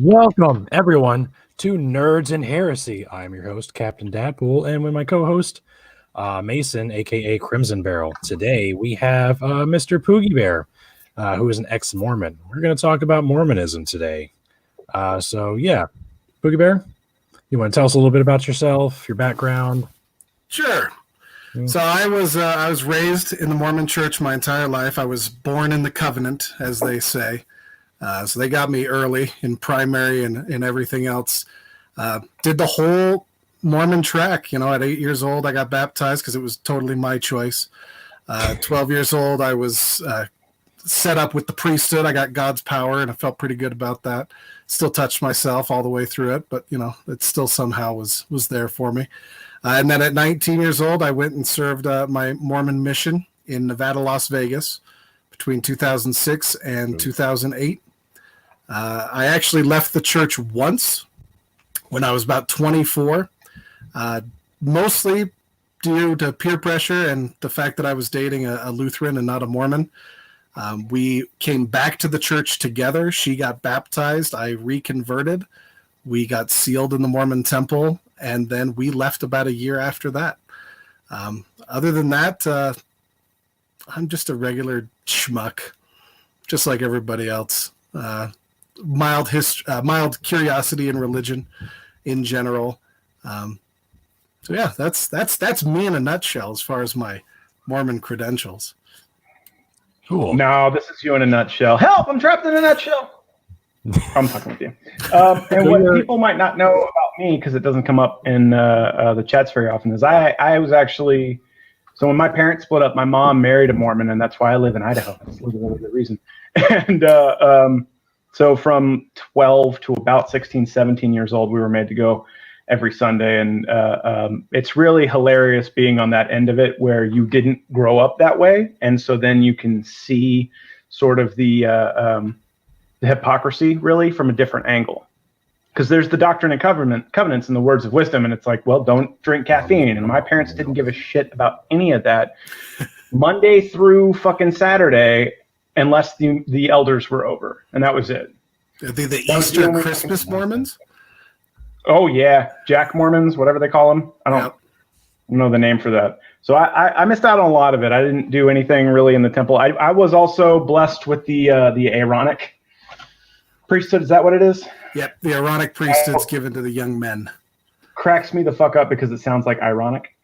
Welcome, everyone, to Nerds and Heresy. I'm your host, Captain Dadpool, and with my co-host, Mason, a.k.a. Crimson Barrel. Today, we have Mr. Poogibear, who is an ex-Mormon. We're going to talk about Mormonism today. Poogibear, you want to tell us a little bit about yourself, your background? Sure. So I was raised in the Mormon church my entire life. I was born in the covenant, as they say. So they got me early in primary and everything else. Did the whole Mormon track. At 8 years old, I got baptized because it was totally my choice. 12 years old, I was set up with the priesthood. I got God's power, and I felt pretty good about that. Still touched myself all the way through it, but, it still somehow was there for me. And then at 19 years old, I went and served my Mormon mission in Nevada, Las Vegas between 2006 and 2008. I actually left the church once when I was about 24, mostly due to peer pressure and the fact that I was dating a Lutheran and not a Mormon. We came back to the church together. She got baptized. I reconverted. We got sealed in the Mormon temple, and then we left about a year after that. Other than that, I'm just a regular schmuck, just like everybody else. Mild curiosity in religion in general. That's me in a nutshell as far as my Mormon credentials. Cool. No, this is you in a nutshell. Help! I'm trapped in a nutshell. I'm talking with you. And what people might not know about me, because it doesn't come up in the chats very often, is I was actually, so when my parents split up, my mom married a Mormon, and that's why I live in Idaho. That's literally the reason. And so from 12 to about 16, 17 years old, we were made to go every Sunday. And it's really hilarious being on that end of it where you didn't grow up that way. And so then you can see sort of the hypocrisy really from a different angle, because there's the doctrine and covenants and the words of wisdom, and it's like, well, don't drink caffeine, and my parents didn't give a shit about any of that Monday through fucking Saturday unless the elders were over, and that was it. The Easter Christmas Mormons? Oh yeah, Jack Mormons, whatever they call them. I don't know the name for that. So I missed out on a lot of it. I didn't do anything really in the temple. I was also blessed with the Aaronic priesthood. Is that what it is? Yep, the Aaronic priesthood's given to the young men. Cracks me the fuck up because it sounds like ironic.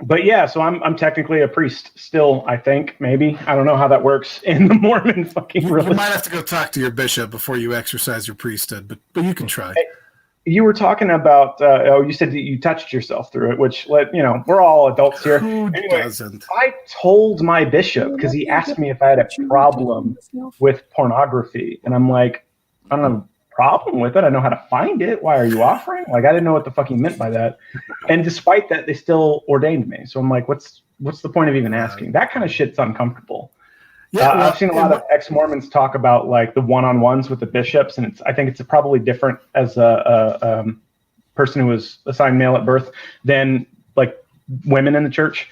But yeah, so I'm technically a priest still, I think, maybe. I don't know how that works in the Mormon fucking religion. You might have to go talk to your bishop before you exercise your priesthood, but you can try. Hey, you were talking about, you said that you touched yourself through it, which, we're all adults here. Who doesn't? I told my bishop, because he asked me if I had a problem with pornography. And I'm like, I don't have a problem with it. I know how to find it. Why are you offering? Like, I didn't know what the fuck he meant by that. And despite that, they still ordained me. So I'm like, what's the point of even asking? That kind of shit's uncomfortable. Yeah, I've seen a lot of ex-Mormons talk about like the one-on-ones with the bishops, and I think it's probably different as a person who was assigned male at birth than like women in the church,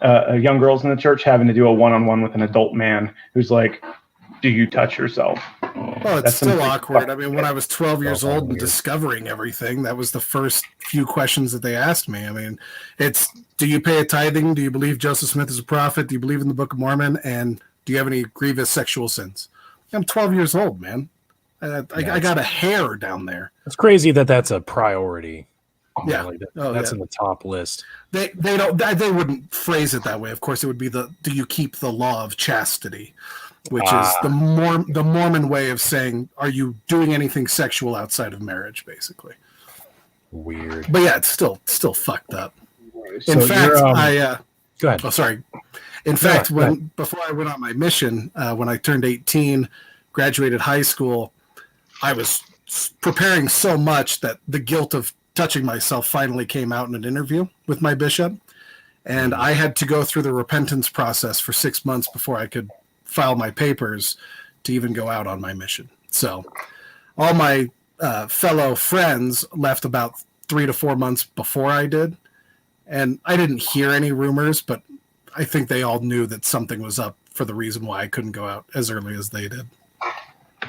young girls in the church having to do a one-on-one with an adult man who's like, "Do you touch yourself?" Well, it's still awkward. I mean, when I was 12 years old and discovering everything, that was the first few questions that they asked me. I mean, it's, do you pay a tithing? Do you believe Joseph Smith is a prophet? Do you believe in the Book of Mormon? And do you have any grievous sexual sins? I'm 12 years old, man. I got a hair down there. It's crazy that that's a priority. Yeah, that's in the top list. They wouldn't phrase it that way. Of course, it would be do you keep the law of chastity, which is the Mormon way of saying, are you doing anything sexual outside of marriage, basically. Weird. But yeah, it's still fucked up. So in fact, go ahead. Oh, sorry. In fact, before I went on my mission, when I turned 18, graduated high school, I was preparing so much that the guilt of touching myself finally came out in an interview with my bishop. And I had to go through the repentance process for 6 months before I could file my papers to even go out on my mission. So all my fellow friends left about 3 to 4 months before I did. And I didn't hear any rumors, but I think they all knew that something was up for the reason why I couldn't go out as early as they did.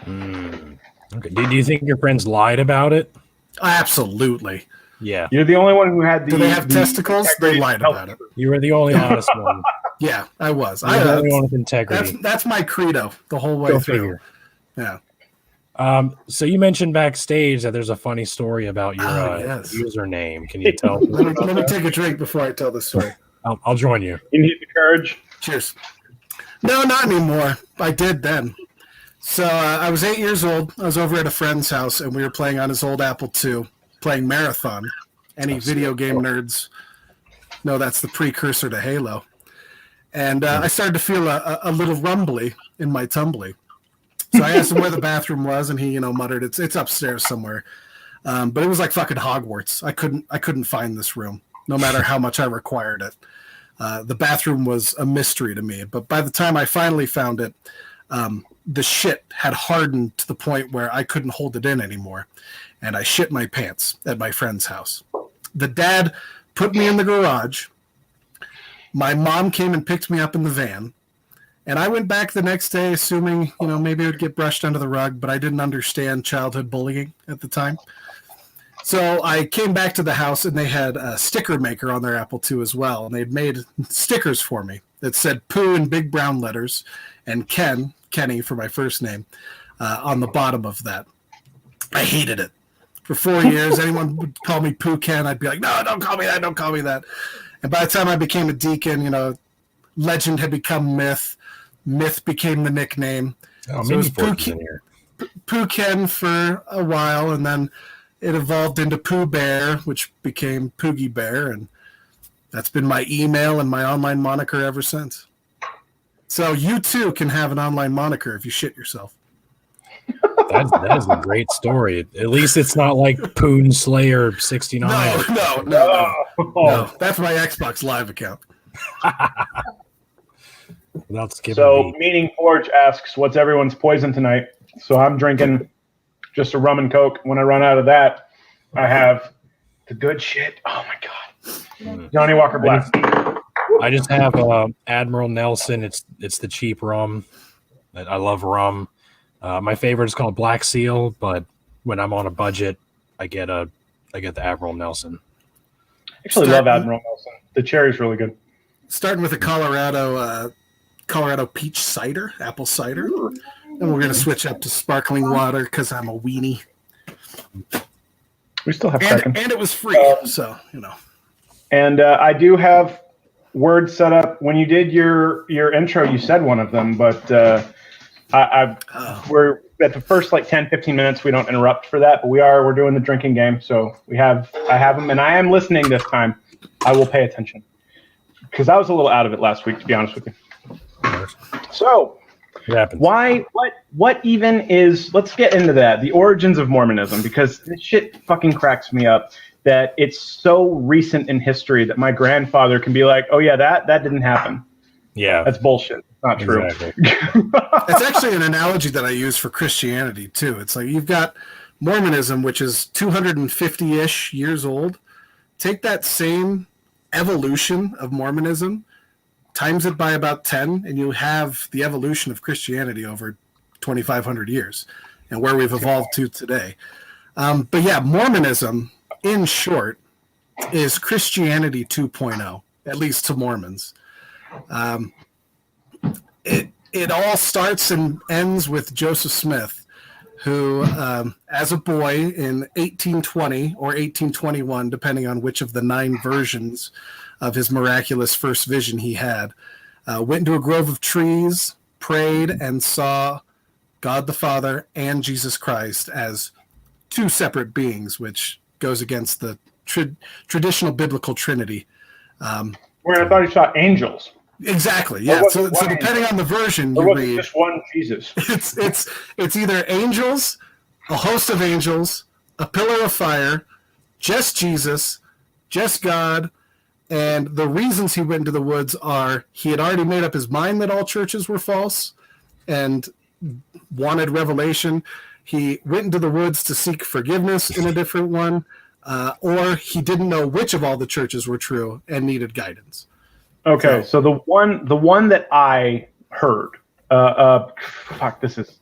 Okay. Do you think your friends lied about it? Absolutely. Yeah. You're the only one who had the. Do they have testicles? They lied about it. You were the only honest one. Yeah, I was. You're the only one with integrity. That's my credo the whole way Go through. figure. Yeah. So you mentioned backstage that there's a funny story about your yes. username. Can you tell? Let me take a drink before I tell this story. I'll join you. You need the courage. Cheers. No, not anymore. I did then. So I was 8 years old. I was over at a friend's house, and we were playing on his old Apple II, playing Marathon. Any video game nerds know that's the precursor to Halo. And I started to feel a little rumbly in my tumbly. So I asked him where the bathroom was, and he, muttered, "It's upstairs somewhere." But it was like fucking Hogwarts. I couldn't find this room, no matter how much I required it. The bathroom was a mystery to me. But by the time I finally found it, the shit had hardened to the point where I couldn't hold it in anymore, and I shit my pants at my friend's house. The dad put me in the garage. My mom came and picked me up in the van. And I went back the next day assuming, maybe it would get brushed under the rug, but I didn't understand childhood bullying at the time. So I came back to the house, and they had a sticker maker on their Apple II as well. And they'd made stickers for me that said Pooh in big brown letters and Kenny for my first name, on the bottom of that. I hated it. For 4 years, anyone would call me Pooh Ken, I'd be like, no, don't call me that, don't call me that. And by the time I became a deacon, legend had become myth. Myth became the nickname. Oh, so it was Pooh Ken for a while, and then it evolved into Pooh Bear, which became Poogibear, and that's been my email and my online moniker ever since. So you too can have an online moniker if you shit yourself. That is a great story. At least it's not like Poon Slayer 69. No. That's my Xbox Live account. So, Meaning Forge asks, what's everyone's poison tonight? So I'm drinking just a rum and Coke. When I run out of that, I have the good shit. Oh, my God. Johnny Walker Black. I just have Admiral Nelson. It's the cheap rum. I love rum. My favorite is called Black Seal, but when I'm on a budget, I get the Admiral Nelson. I actually love Admiral Nelson. The cherry's really good. Starting with a Colorado peach cider, apple cider. And we're going to switch up to sparkling water because I'm a weenie. We still have seconds. And it was free, so. And I do have words set up. When you did your intro, you said one of them, but we're at the first 10, 15 minutes. We don't interrupt for that, but we're doing the drinking game. So I have them, and I am listening this time. I will pay attention because I was a little out of it last week, to be honest with you. So, what even is, let's get into that, the origins of Mormonism, because this shit fucking cracks me up that it's so recent in history that my grandfather can be like, oh yeah, that didn't happen. Yeah. That's bullshit. It's not true. Exactly. It's actually an analogy that I use for Christianity too. It's like you've got Mormonism, which is 250-ish years old. Take that same evolution of Mormonism, times it by about 10, and you have the evolution of Christianity over 2,500 years and where we've evolved to today. But yeah, Mormonism, in short, is Christianity 2.0, at least to Mormons. It all starts and ends with Joseph Smith, who, as a boy in 1820 or 1821, depending on which of the 9 versions of his miraculous first vision he had, went into a grove of trees, prayed, and saw God the Father and Jesus Christ as 2 separate beings, which goes against the traditional biblical Trinity. Where I thought he saw angels. Exactly, yeah. So depending on the version you read, just one Jesus. It's either angels, a host of angels, a pillar of fire, just Jesus, just God. And the reasons he went into the woods are he had already made up his mind that all churches were false and wanted revelation. He went into the woods to seek forgiveness in a different one, or he didn't know which of all the churches were true and needed guidance. Okay, so the one that I heard, this is,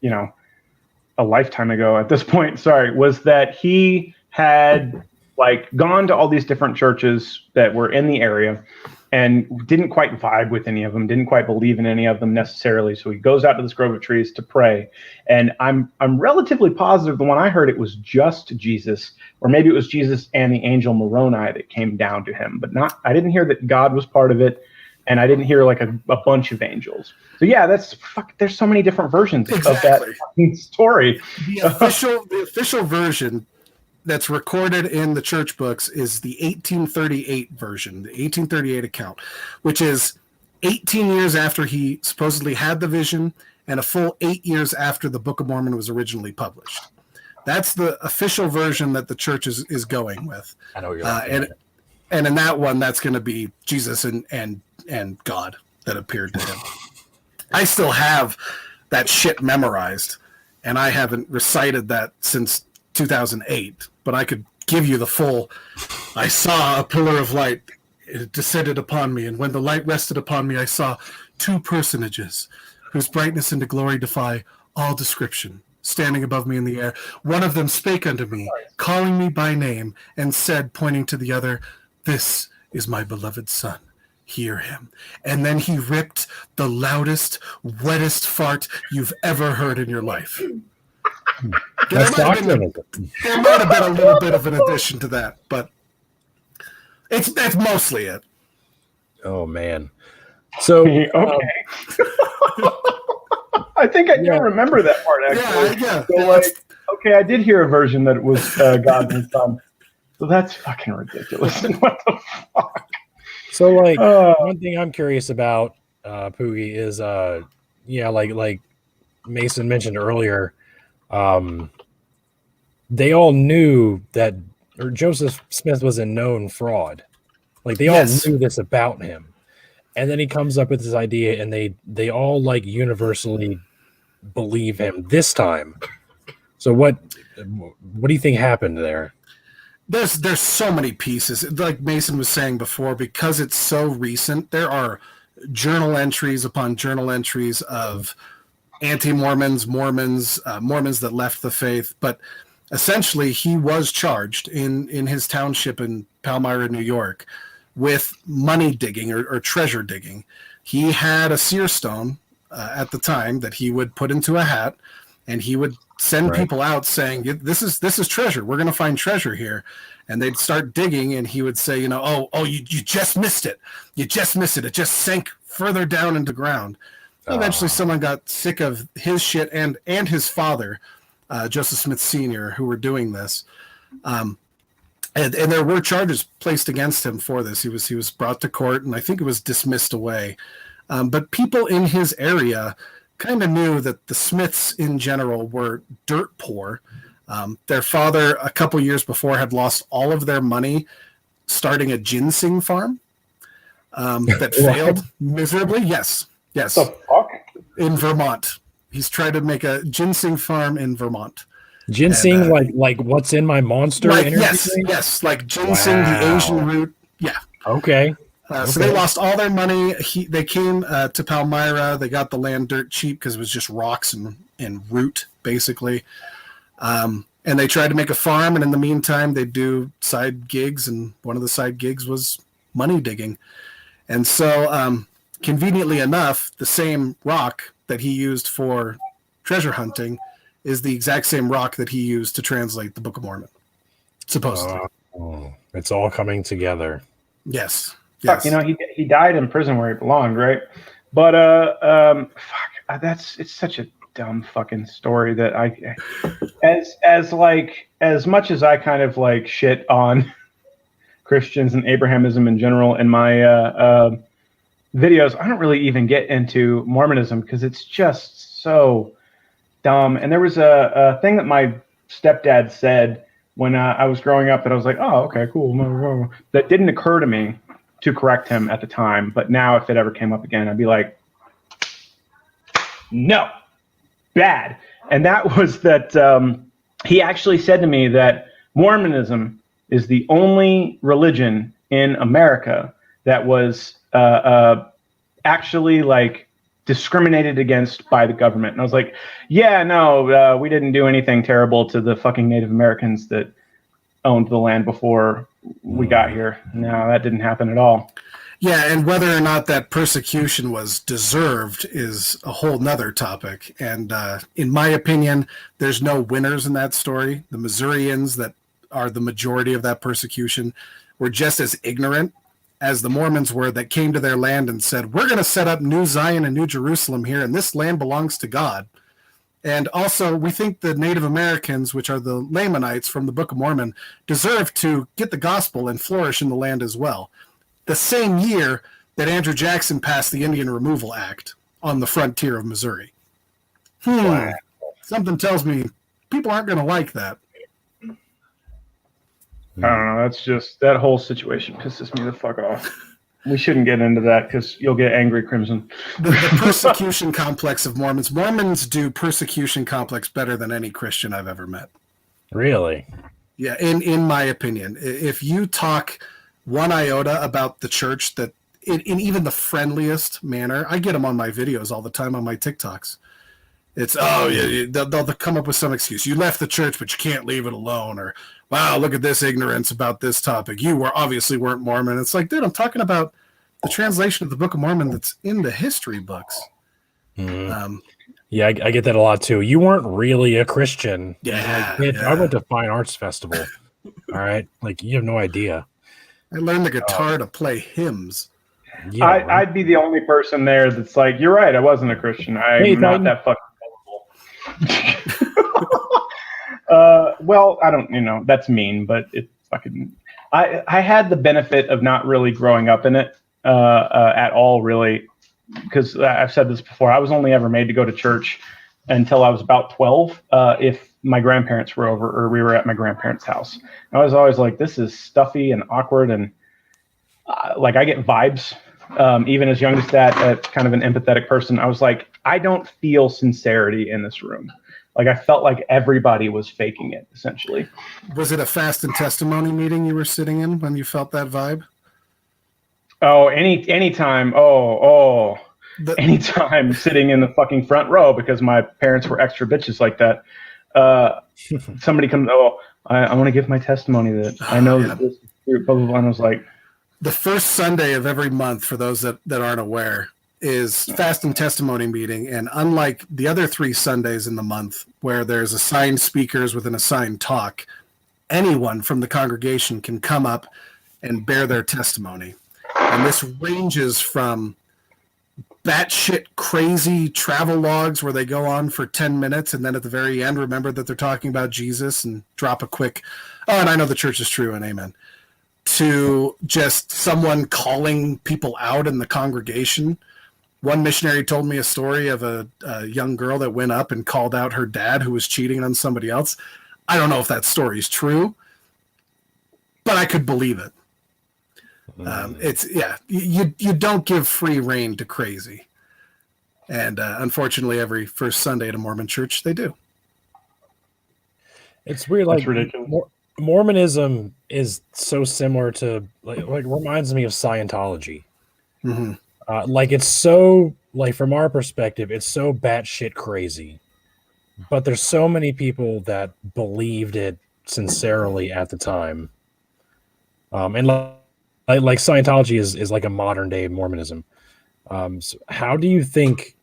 a lifetime ago at this point, sorry, was that he had like gone to all these different churches that were in the area and didn't quite vibe with any of them, didn't quite believe in any of them necessarily. So he goes out to this grove of trees to pray. And I'm relatively positive the one I heard, it was just Jesus, or maybe it was Jesus and the angel Moroni that came down to him, but I didn't hear that God was part of it. And I didn't hear like a bunch of angels. So yeah, there's so many different versions of that story. The official version that's recorded in the church books is the 1838 version, the 1838 account, which is 18 years after he supposedly had the vision and a full 8 years after the Book of Mormon was originally published. That's the official version that the church is going with. I know you're and in that one, that's going to be Jesus and God that appeared to him. I still have that shit memorized, and I haven't recited that since 2008, but I could give you the full. I saw a pillar of light. It descended upon me, and when the light rested upon me, I saw two personages whose brightness and glory defy all description, standing above me in the air. One of them spake unto me, calling me by name, and said, pointing to the other, "This is my beloved son. Hear him." And then he ripped the loudest, wettest fart you've ever heard in your life. There might have been a little bit of an addition to that, but that's mostly it. Oh man. So okay. I think I do remember that part actually. Yeah. So, okay, I did hear a version that it was God and Son. So that's fucking ridiculous. What the fuck? So one thing I'm curious about, Poogie, is like Mason mentioned earlier, they all knew that Joseph Smith was a known fraud. Like they all knew this about him. And then he comes up with this idea and they all like universally believe him this time. So what do you think happened there? There's so many pieces. Like Mason was saying before, because it's so recent, there are journal entries upon journal entries of anti-Mormons, Mormons that left the faith. But essentially, he was charged in his township in Palmyra, New York, with money digging or treasure digging. He had a seer stone at the time that he would put into a hat, and he would send people out saying, this is treasure. We're going to find treasure here. And they'd start digging, and he would say, you just missed it. You just missed it. It just sank further down into the ground. Eventually, someone got sick of his shit and his father, Joseph Smith Sr., who were doing this. And there were charges placed against him for this. He was brought to court, and I think it was dismissed away. But people in his area kind of knew that the Smiths in general were dirt poor. Their father, a couple years before, had lost all of their money starting a ginseng farm that failed miserably. Yes. The fuck? In Vermont. He's tried to make a ginseng farm in Vermont. Ginseng, and, like what's in my monster energy? Yes, like ginseng, the Asian root. Yeah. Okay. So they lost all their money. They came to Palmyra. They got the land dirt cheap because it was just rocks and root, basically. And they tried to make a farm, and in the meantime, they do side gigs, and one of the side gigs was money digging. And so, conveniently enough, the same rock that he used for treasure hunting is the exact same rock that he used to translate the Book of Mormon, supposedly. It's all coming together. Yes. Fuck, he died in prison where he belonged, right? But it's such a dumb fucking story that as much as I kind of like shit on Christians and Abrahamism in general in my videos, I don't really even get into Mormonism because it's just so dumb. And there was a thing that my stepdad said when I was growing up that I was like, oh, okay, cool. That didn't occur to me to correct him at the time. But now if it ever came up again, I'd be like, no, bad. And that was that he actually said to me that Mormonism is the only religion in America that was actually like discriminated against by the government. And I was like, yeah, no, we didn't do anything terrible to the fucking Native Americans that owned the land before we got here. No, that didn't happen at all. Yeah, and whether or not that persecution was deserved is a whole nother topic. And in my opinion, there's no winners in that story. The Missourians that are the majority of that persecution were just as ignorant as the Mormons were, that came to their land and said, we're going to set up New Zion and New Jerusalem here, and this land belongs to God. And also, we think the Native Americans, which are the Lamanites from the Book of Mormon, deserve to get the gospel and flourish in the land as well. The same year that Andrew Jackson passed the Indian Removal Act on the frontier of Missouri. Something tells me people aren't going to like that. I don't know. That's just, that whole situation pisses me the fuck off. We shouldn't get into that because you'll get angry, Crimson. The persecution complex of Mormons. Mormons do persecution complex better than any Christian I've ever met. Really? Yeah, in my opinion. If you talk one iota about the church, that in even the friendliest manner, I get them on my videos all the time on my TikToks. It's, they'll come up with some excuse. You left the church, but you can't leave it alone. Or, wow, look at this ignorance about this topic. You obviously weren't Mormon. It's like, dude, I'm talking about the translation of the Book of Mormon that's in the history books. Mm-hmm. Yeah, I get that a lot too. You weren't really a Christian. Yeah, I went to Fine Arts Festival. All right, like you have no idea. I learned the guitar to play hymns. Yeah, I'd be the only person there that's like, you're right, I wasn't a Christian. I'm not that fucking gullible. Well, I don't, that's mean, but it fucking. I had the benefit of not really growing up in it at all, really, because I've said this before. I was only ever made to go to church until I was about 12. If my grandparents were over or we were at my grandparents' house, I was always like, this is stuffy and awkward, and like I get vibes. Even as young as that, kind of an empathetic person, I was like, I don't feel sincerity in this room. Like I felt like everybody was faking it, essentially. Was it a fast and testimony meeting you were sitting in when you felt that vibe? Oh, anytime. Anytime sitting in the fucking front row because my parents were extra bitches like that. Somebody comes, I want to give my testimony that I know that this is true, blah, blah, blah. And I was like, the first Sunday of every month, for those that aren't aware, is fast and testimony meeting. And unlike the other 3 Sundays in the month where there's assigned speakers with an assigned talk, anyone from the congregation can come up and bear their testimony. And this ranges from batshit crazy travel logs where they go on for 10 minutes and then at the very end remember that they're talking about Jesus and drop a quick, and I know the church is true and amen, to just someone calling people out in the congregation. One missionary told me a story of a young girl that went up and called out her dad who was cheating on somebody else. I don't know if that story is true, but I could believe it. You don't give free rein to crazy. And unfortunately, every first Sunday at a Mormon church, they do. It's weird. Like, that's ridiculous. Mormonism is so similar to, like reminds me of Scientology. Mm-hmm. Like it's so, like from our perspective, it's so batshit crazy, but there's so many people that believed it sincerely at the time. And like Scientology is like a modern day Mormonism. So how do you think,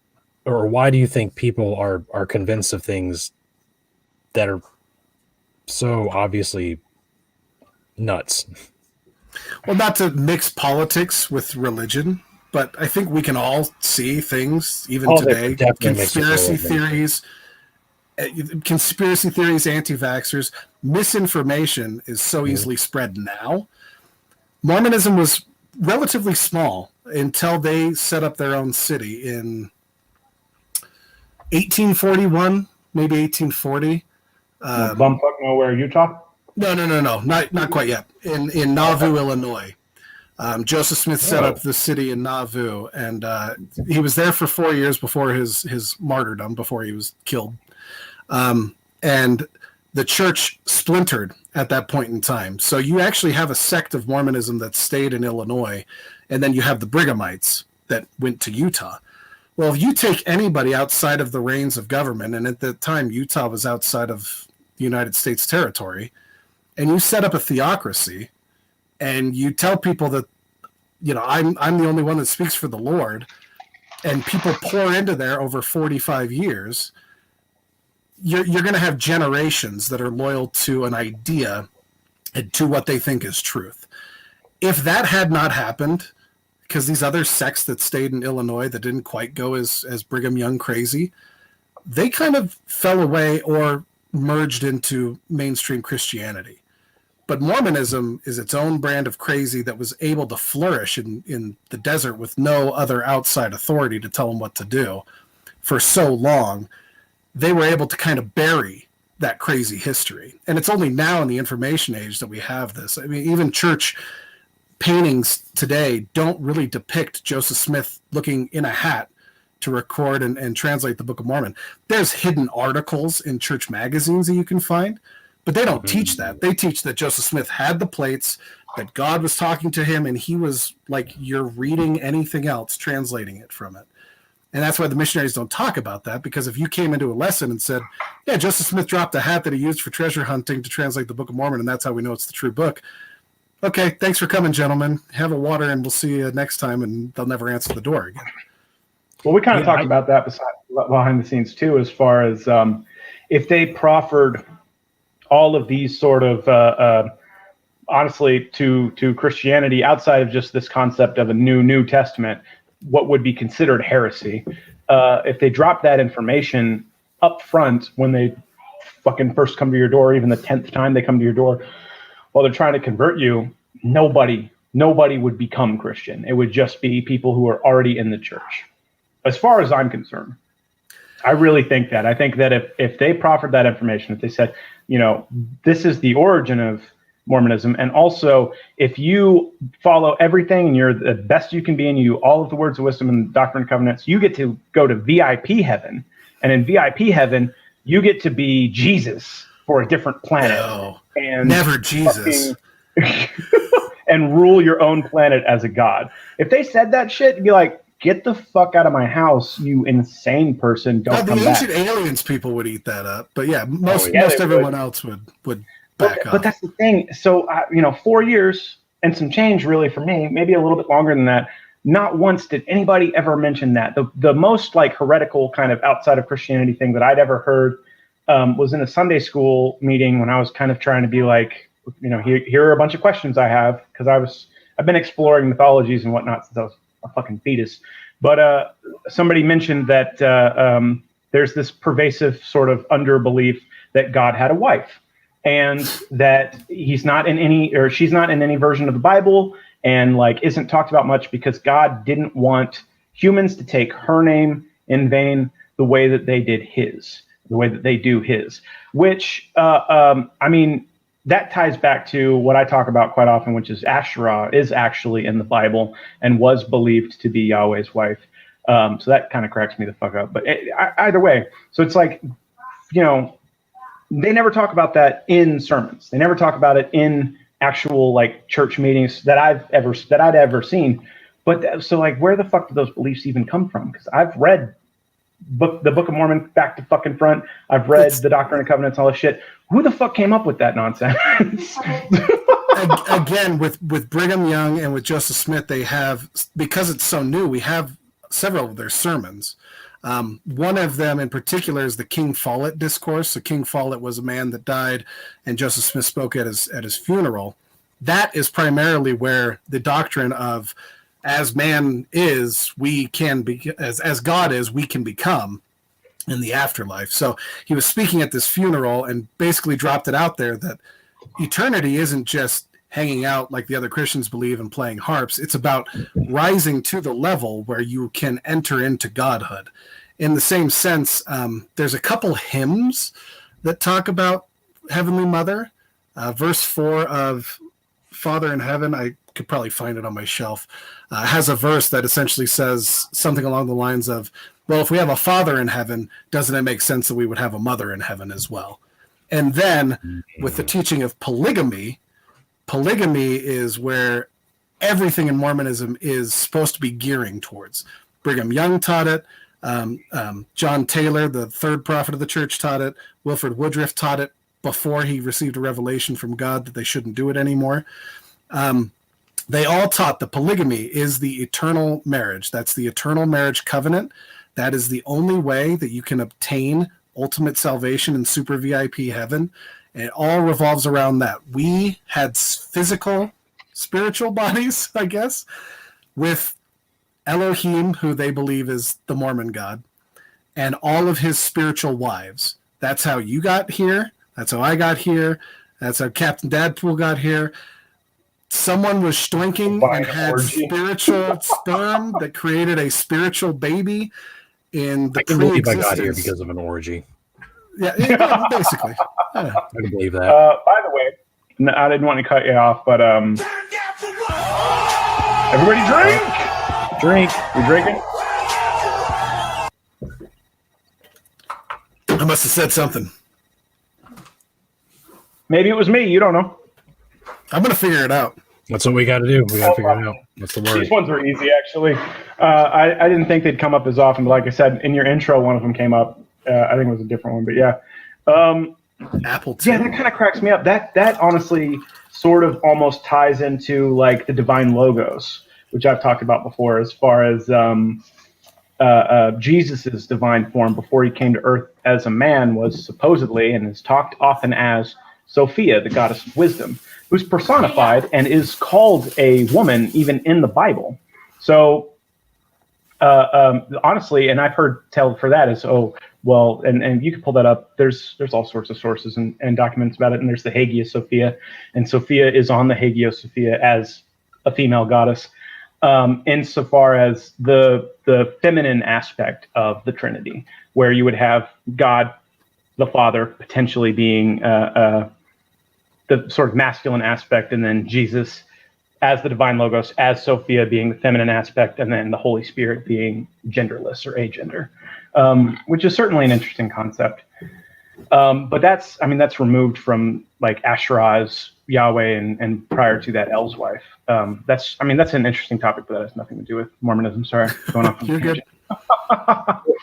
or why do you think people are convinced of things that are so obviously nuts? Well, not to mix politics with religion, but I think we can all see things even today. Conspiracy theories, anti-vaxxers, misinformation is so easily spread now. Mormonism was relatively small until they set up their own city in 1841, maybe 1840. Bumfuck nowhere, Utah? No, not quite yet. In Nauvoo, Illinois. Joseph Smith set up the city in Nauvoo, and he was there for 4 years before his martyrdom, before he was killed. And the church splintered at that point in time. So you actually have a sect of Mormonism that stayed in Illinois, and then you have the Brighamites that went to Utah. Well, if you take anybody outside of the reins of government, and at the time Utah was outside of the United States territory, and you set up a theocracy, and you tell people that, I'm the only one that speaks for the Lord, and people pour into there over 45 years, you're going to have generations that are loyal to an idea and to what they think is truth. If that had not happened, because these other sects that stayed in Illinois that didn't quite go as Brigham Young crazy, they kind of fell away or merged into mainstream Christianity. But Mormonism is its own brand of crazy that was able to flourish in the desert with no other outside authority to tell them what to do for so long. They were able to kind of bury that crazy history. And it's only now in the information age that we have this. I mean, even church paintings today don't really depict Joseph Smith looking in a hat to record and translate the Book of Mormon. There's hidden articles in church magazines that you can find, but they don't teach that. They teach that Joseph Smith had the plates, that God was talking to him, and he was like you're reading anything else, translating it from it. And that's why the missionaries don't talk about that, because if you came into a lesson and said, yeah, Joseph Smith dropped a hat that he used for treasure hunting to translate the Book of Mormon, and that's how we know it's the true book. Okay, thanks for coming, gentlemen. Have a water, and we'll see you next time, and they'll never answer the door again. Well, we kind of talked about that behind the scenes, too, as far as if they proffered all of these sort of, honestly, to Christianity outside of just this concept of a New Testament, what would be considered heresy, if they drop that information up front when they fucking first come to your door, even the 10th time they come to your door, while they're trying to convert you, nobody would become Christian. It would just be people who are already in the church. As far as I'm concerned, I really think that. I think that if they proffered that information, if they said, this is the origin of Mormonism, and also if you follow everything and you're the best you can be and you do all of the words of wisdom and Doctrine and Covenants, you get to go to VIP heaven. And in VIP heaven, you get to be Jesus for a different planet. No, and never Jesus. And rule your own planet as a god. If they said that shit, you'd be like, get the fuck out of my house, you insane person. Don't come back. The ancient aliens people would eat that up. But yeah, most everyone else would back up. But that's the thing. So, 4 years and some change really for me, maybe a little bit longer than that. Not once did anybody ever mention that. The most like heretical kind of outside of Christianity thing that I'd ever heard was in a Sunday school meeting when I was kind of trying to be like, here are a bunch of questions I have, because I've been exploring mythologies and whatnot since I was a fucking fetus. But somebody mentioned that there's this pervasive sort of underbelief that God had a wife, and that she's not in any version of the Bible, and like isn't talked about much because God didn't want humans to take her name in vain the way that they do his, which that ties back to what I talk about quite often, which is Asherah is actually in the Bible and was believed to be Yahweh's wife. So that kind of cracks me the fuck up. But either way, so it's like, they never talk about that in sermons. They never talk about it in actual like church meetings that I'd ever seen. But so like, where the fuck do those beliefs even come from? Because I've read the Book of Mormon back to fucking front. I've read the Doctrine and Covenants, all this shit. Who the fuck came up with that nonsense? Again, with Brigham Young and with Joseph Smith, they have, because it's so new, we have several of their sermons. One of them in particular is the King Follett discourse. So King Follett was a man that died, and Joseph Smith spoke at his funeral. That is primarily where the doctrine of as man is, we can be, as God is, we can become in the afterlife. So he was speaking at this funeral and basically dropped it out there that eternity isn't just hanging out like the other Christians believe and playing harps. It's about rising to the level where you can enter into godhood. In the same sense, there's a couple hymns that talk about Heavenly Mother. Verse 4 of Father in Heaven, I could probably find it on my shelf, has a verse that essentially says something along the lines of, well, if we have a father in heaven, doesn't it make sense that we would have a mother in heaven as well? And then with the teaching of polygamy is where everything in Mormonism is supposed to be gearing towards. Brigham Young taught it. John Taylor, the third prophet of the church, taught it. Wilford Woodruff taught it before he received a revelation from God that they shouldn't do it anymore. They all taught that polygamy is the eternal marriage. That's the eternal marriage covenant. That is the only way that you can obtain ultimate salvation in super VIP heaven. And it all revolves around that. We had physical, spiritual bodies, I guess, with Elohim, who they believe is the Mormon God, and all of his spiritual wives. That's how you got here. That's how I got here. That's how Captain Dadpool got here. Someone was stoinking and had spiritual sperm that created a spiritual baby in the I can believe I got here because of an orgy. Yeah, basically. Yeah. I can believe that. By the way, no, I didn't want to cut you off, but everybody drink. You drinking? I must have said something. Maybe it was me. You don't know. I'm going to figure it out. That's what we got to do. We got to figure it out. That's the word. These ones were easy, actually. I didn't think they'd come up as often, but like I said, in your intro, one of them came up. I think it was a different one, but yeah. Apple tea. Yeah, that kind of cracks me up. That honestly sort of almost ties into like the divine logos, which I've talked about before, as far as Jesus's divine form before he came to earth as a man was supposedly and is talked often as Sophia, the goddess of wisdom, who's personified and is called a woman even in the Bible. So honestly, and I've heard tell for that is, and you can pull that up. There's all sorts of sources and documents about it. And there's the Hagia Sophia, and Sophia is on the Hagia Sophia as a female goddess, insofar as the feminine aspect of the Trinity, where you would have God, the Father, potentially being the sort of masculine aspect, and then Jesus as the divine logos, as Sophia being the feminine aspect, and then the Holy Spirit being genderless or agender, which is certainly an interesting concept. But that's removed from like Asherah's Yahweh and prior to that El's wife. That's an interesting topic, but that has nothing to do with Mormonism. Sorry, going off on a tangent.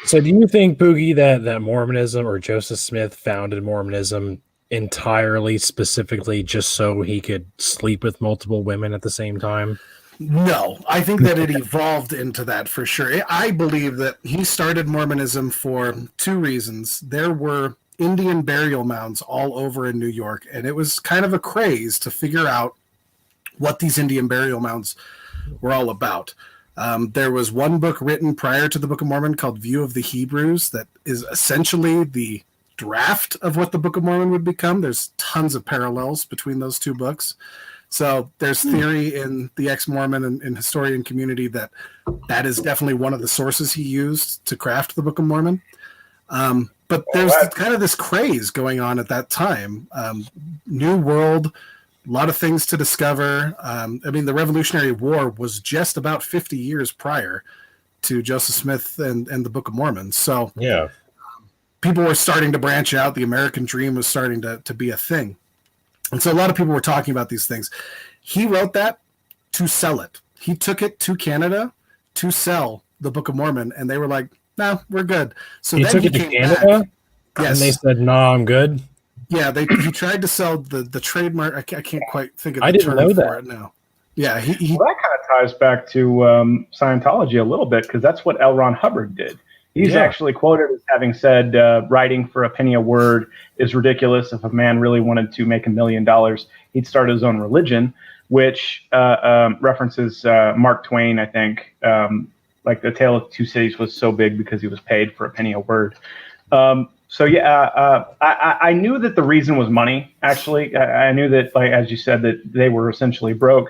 So do you think, Poogie, that Mormonism or Joseph Smith founded Mormonism entirely specifically just so he could sleep with multiple women at the same time? No, I think that it evolved into that for sure. I believe that he started Mormonism for two reasons. There were Indian burial mounds all over in New York, and it was kind of a craze to figure out what these Indian burial mounds were all about. There was one book written prior to the Book of Mormon called View of the Hebrews that is essentially the draft of what the Book of Mormon would become. There's tons of parallels between those two books. So there's theory in the ex-Mormon and historian community that is definitely one of the sources he used to craft the Book of Mormon. But there's kind of this craze going on at that time. New world, a lot of things to discover. The Revolutionary War was just about 50 years prior to Joseph Smith and the Book of Mormon. So yeah, people were starting to branch out. The American dream was starting to be a thing. And so a lot of people were talking about these things. He wrote that to sell it. He took it to Canada to sell the Book of Mormon, and they were like, no, we're good. So he then took he it to came Canada? back. Yes. And they said, no, I'm good? Yeah, he tried to sell the trademark. I can't quite think of the didn't term know for that. it now. Yeah, he Well, that kind of ties back to Scientology a little bit, because that's what L. Ron Hubbard did. He's actually quoted as having said, writing for a penny a word is ridiculous. If a man really wanted to make $1 million, he'd start his own religion, which references Mark Twain, I think. Like The Tale of Two Cities was so big because he was paid for a penny a word. I knew that the reason was money, actually. I knew that, like as you said, that they were essentially broke.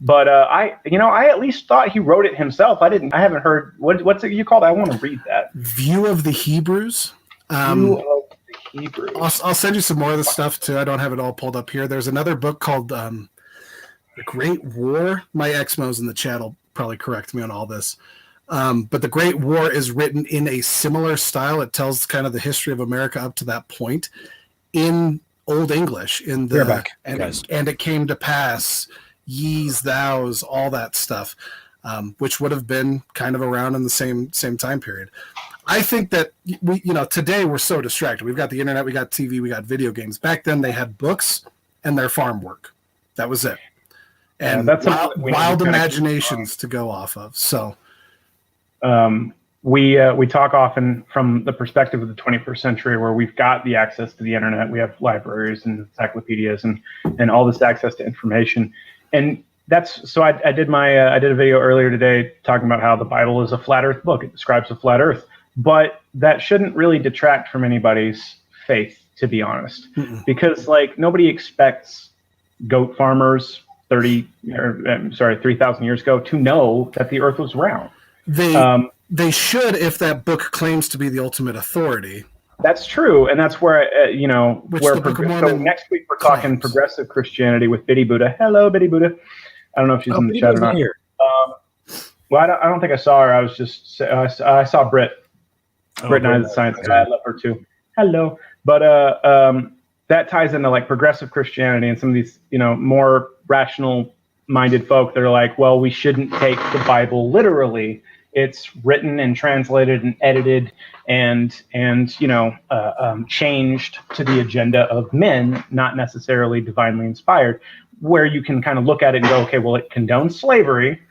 But I at least thought he wrote it himself. I haven't heard what's it you called? I want to read that. View of the Hebrews. View of the Hebrews. I'll send you some more of the stuff too. I don't have it all pulled up here. There's another book called The Great War. My Exmos in the chat will probably correct me on all this. But The Great War is written in a similar style. It tells kind of the history of America up to that point in Old English. And it came to pass. Ye's, thous, all that stuff, which would have been kind of around in the same time period. I think that today we're so distracted. We've got the internet, we got TV, we got video games. Back then they had books and their farm work. That was it. And that's wild imaginations to go off of. So we talk often from the perspective of the 21st century, where we've got the access to the internet. We have libraries and encyclopedias and all this access to information. And that's so I did a video earlier today talking about how the Bible is a flat earth book. It describes a flat earth, but that shouldn't really detract from anybody's faith, to be honest. Because like nobody expects goat farmers 3,000 years ago to know that the earth was round. They should, if that book claims to be the ultimate authority. That's true, and that's where so next week we're talking progressive Christianity with Biddy Buddha. Hello, Biddy Buddha. I don't know if she's in the chat or not. Here. Well, I don't think I saw her. I was just I saw Britt. Britt and I, the science guy. I love her too. Hello, but that ties into like progressive Christianity and some of these more rational-minded folk that are like, well, we shouldn't take the Bible literally. It's written and translated and edited and changed to the agenda of men, not necessarily divinely inspired, where you can kind of look at it and go, okay, well, it condones slavery.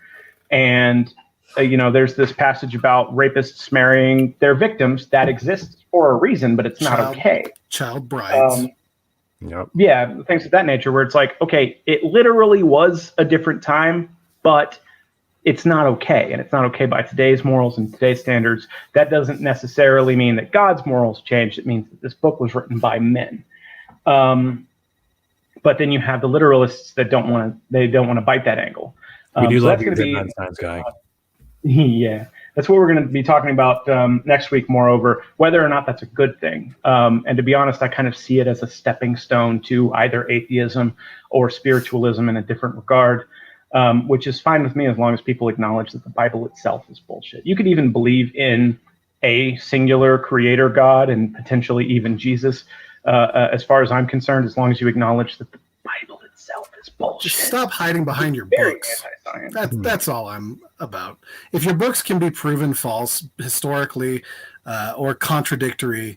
And, there's this passage about rapists marrying their victims that exists for a reason, but it's not okay. Child brides. Yep. Yeah, things of that nature, where it's like, okay, it literally was a different time, but it's not okay. And it's not okay by today's morals and today's standards. That doesn't necessarily mean that God's morals changed. It means that this book was written by men. But then you have the literalists that don't want to bite that angle. We do so love that's you, going to be science guy. Yeah, that's what we're going to be talking about next week. Moreover, whether or not that's a good thing. And to be honest, I kind of see it as a stepping stone to either atheism or spiritualism in a different regard, which is fine with me as long as people acknowledge that the Bible itself is bullshit. You could even believe in a singular creator God and potentially even Jesus. As far as I'm concerned, as long as you acknowledge that the Bible itself is bullshit. Just stop hiding behind your Very books. anti-science. That's all I'm about. If your books can be proven false historically or contradictory,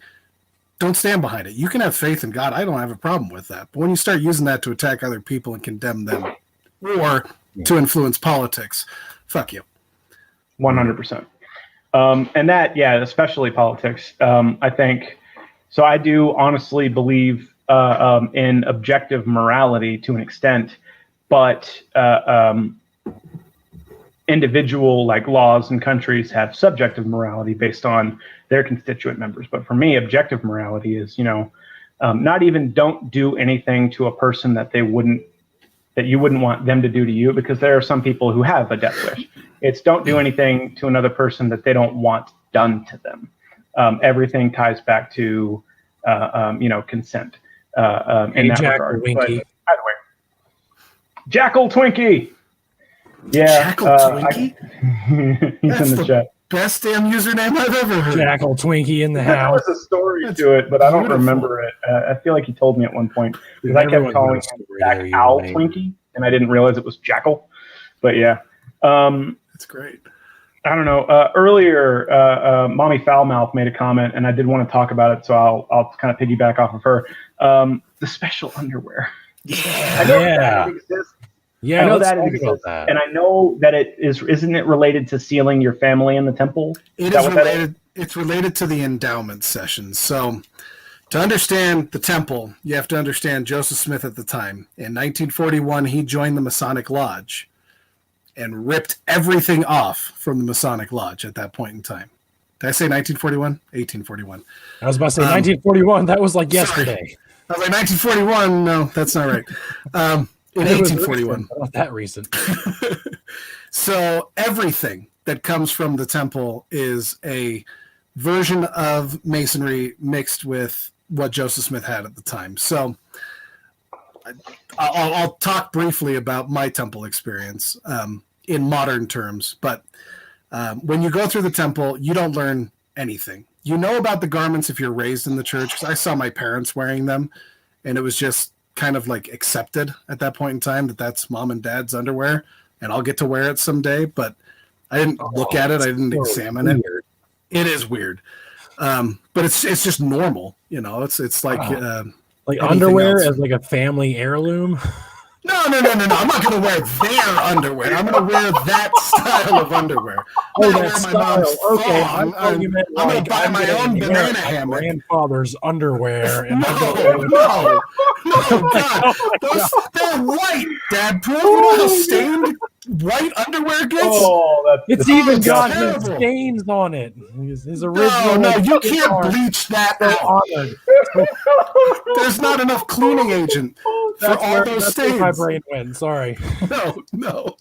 don't stand behind it. You can have faith in God. I don't have a problem with that. But when you start using that to attack other people and condemn them or to influence politics, fuck you. 100%. And that, especially politics. I think so. I do honestly believe in objective morality to an extent, but individual laws and countries have subjective morality based on their constituent members. But for me, objective morality is not even don't do anything to a person that you wouldn't want them to do to you, because there are some people who have a death wish. It's don't do anything to another person that they don't want done to them. Everything ties back to consent in that regard. But either way, Jackal Twinkie. Yeah, Jackal Twinkie. He's in the chat. Best damn username I've ever heard. Jackal Twinkie in the There house. was a story to it, but I don't remember it. I feel like he told me at one point, because I kept calling him Jackal Twinkie, and I didn't realize it was Jackal. But yeah, that's great. I don't know. Earlier, Mommy Foulmouth made a comment, and I did want to talk about it, so I'll kind of piggyback off of her. The special underwear. I know that it exists. Yeah, I know that it exists, and I know that it is. Isn't it related to sealing your family in the temple? It is related. It's related to the endowment sessions. So, to understand the temple, you have to understand Joseph Smith at the time. In 1941, he joined the Masonic Lodge and ripped everything off from the Masonic Lodge at that point in time. Did I say 1941? 1841. I was about to say 1941. That was like yesterday. I was like 1941. No, that's not right. In 1841. Not that recent. So everything that comes from the temple is a version of Masonry mixed with what Joseph Smith had at the time. So I'll talk briefly about my temple experience in modern terms. But when you go through the temple, you don't learn anything. You know about the garments if you're raised in the church, because I saw my parents wearing them, and it was just kind of like accepted at that point in time that that's mom and dad's underwear, and I'll get to wear it someday. But I didn't look at it. I didn't examine it. It is weird, but it's just normal. It's like underwear else. as like a family heirloom. No. I'm not going to wear their underwear. I'm going to wear that style of underwear. That style. Okay, I'm going to buy my own banana hammock. Grandfather's underwear. And No, God. They're white, Dad. You know how stained white underwear gets? Oh, it's even got his stains on it. His original. No, you can't bleach that out. There's not enough cleaning agent for all those stains. My brain went. Sorry. No.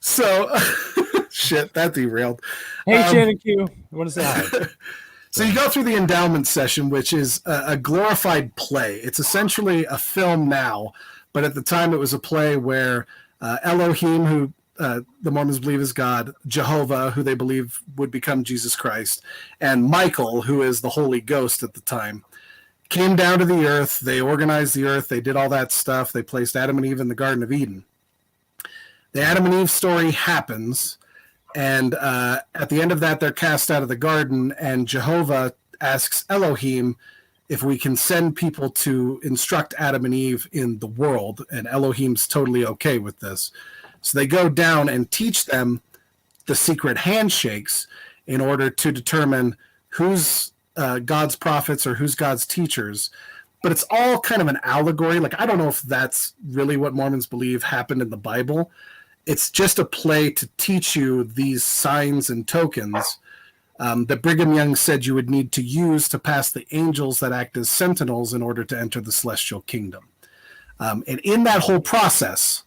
So, shit, that derailed. Hey, Shannon Q, I want to say hi. So you go through the endowment session, which is a glorified play. It's essentially a film now, but at the time it was a play where Elohim, who the Mormons believe is God, Jehovah, who they believe would become Jesus Christ, and Michael, who is the Holy Ghost at the time, came down to the earth. They organized the earth. They did all that stuff. They placed Adam and Eve in the Garden of Eden. The Adam and Eve story happens, and at the end of that, they're cast out of the garden, and Jehovah asks Elohim if we can send people to instruct Adam and Eve in the world, and Elohim's totally okay with this. So they go down and teach them the secret handshakes in order to determine who's God's prophets or who's God's teachers. But it's all kind of an allegory. Like, I don't know if that's really what Mormons believe happened in the Bible. It's just a play to teach you these signs and tokens that Brigham Young said you would need to use to pass the angels that act as sentinels in order to enter the celestial kingdom. And in that whole process,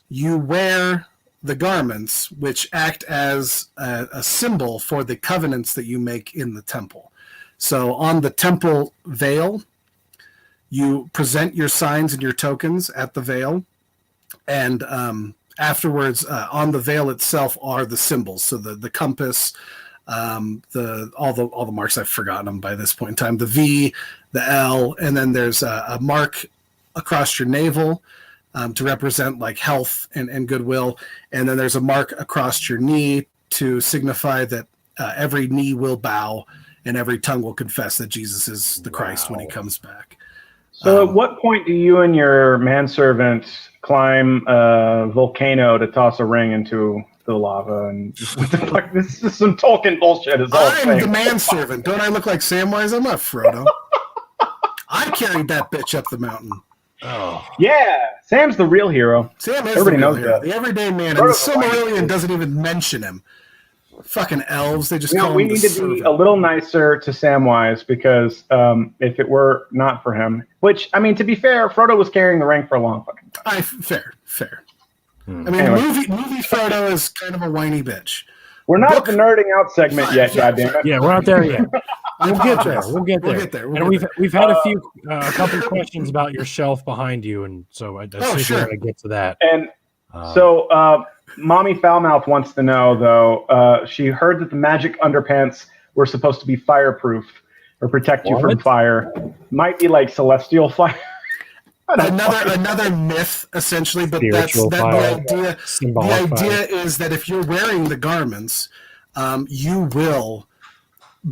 you wear the garments, which act as a symbol for the covenants that you make in the temple. So on the temple veil, you present your signs and your tokens at the veil, and afterwards, on the veil itself are the symbols. So the compass, all the marks, I've forgotten them by this point in time. The V, the L, and then there's a mark across your navel to represent like health and goodwill, and then there's a mark across your knee to signify that every knee will bow and every tongue will confess that Jesus is the Christ when he comes back. So at what point do you and your manservant climb a volcano to toss a ring into the lava? And what the fuck? This is some Tolkien bullshit. I'm the manservant. Don't I look like Samwise? I'm not Frodo. I carried that bitch up the mountain. Oh yeah, Sam's the real hero. Sam is Everybody the real knows hero, that. The everyday man. And the Silmarillion doesn't even mention him. Fucking elves, they just call him. We need to be a little nicer to Samwise because if it were not for him, which, I mean, to be fair, Frodo was carrying the ring for a long fucking time. Fair. I mean, anyway. movie Frodo is kind of a whiny bitch. We're not at the nerding out segment yet, goddammit. Yeah, we're not there yet. We'll get there. And we've had a couple questions about your shelf behind you, and so I think we're going to get to that. And so Mommy Foulmouth wants to know, though, she heard that the magic underpants were supposed to be fireproof or protect you from fire. Might be like celestial fire. Another myth, essentially, but the idea is that if you're wearing the garments, you will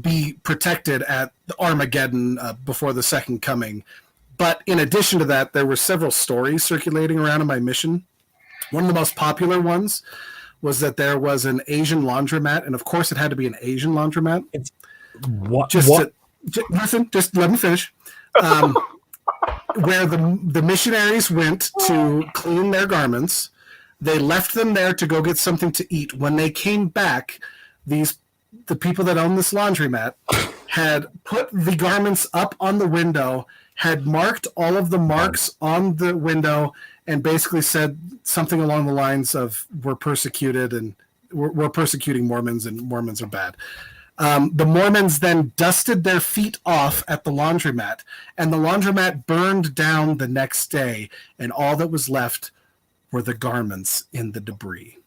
be protected at Armageddon before the second coming. But in addition to that, there were several stories circulating around in my mission. One of the most popular ones was that there was an Asian laundromat, and of course it had to be an Asian laundromat. Just let me finish. Where the missionaries went to clean their garments, they left them there to go get something to eat. When they came back, the people that owned this laundromat had put the garments up on the window, had marked all of the marks on the window, and basically said something along the lines of, we're persecuted and we're persecuting Mormons and Mormons are bad. The Mormons then dusted their feet off at the laundromat, and the laundromat burned down the next day, and all that was left were the garments in the debris.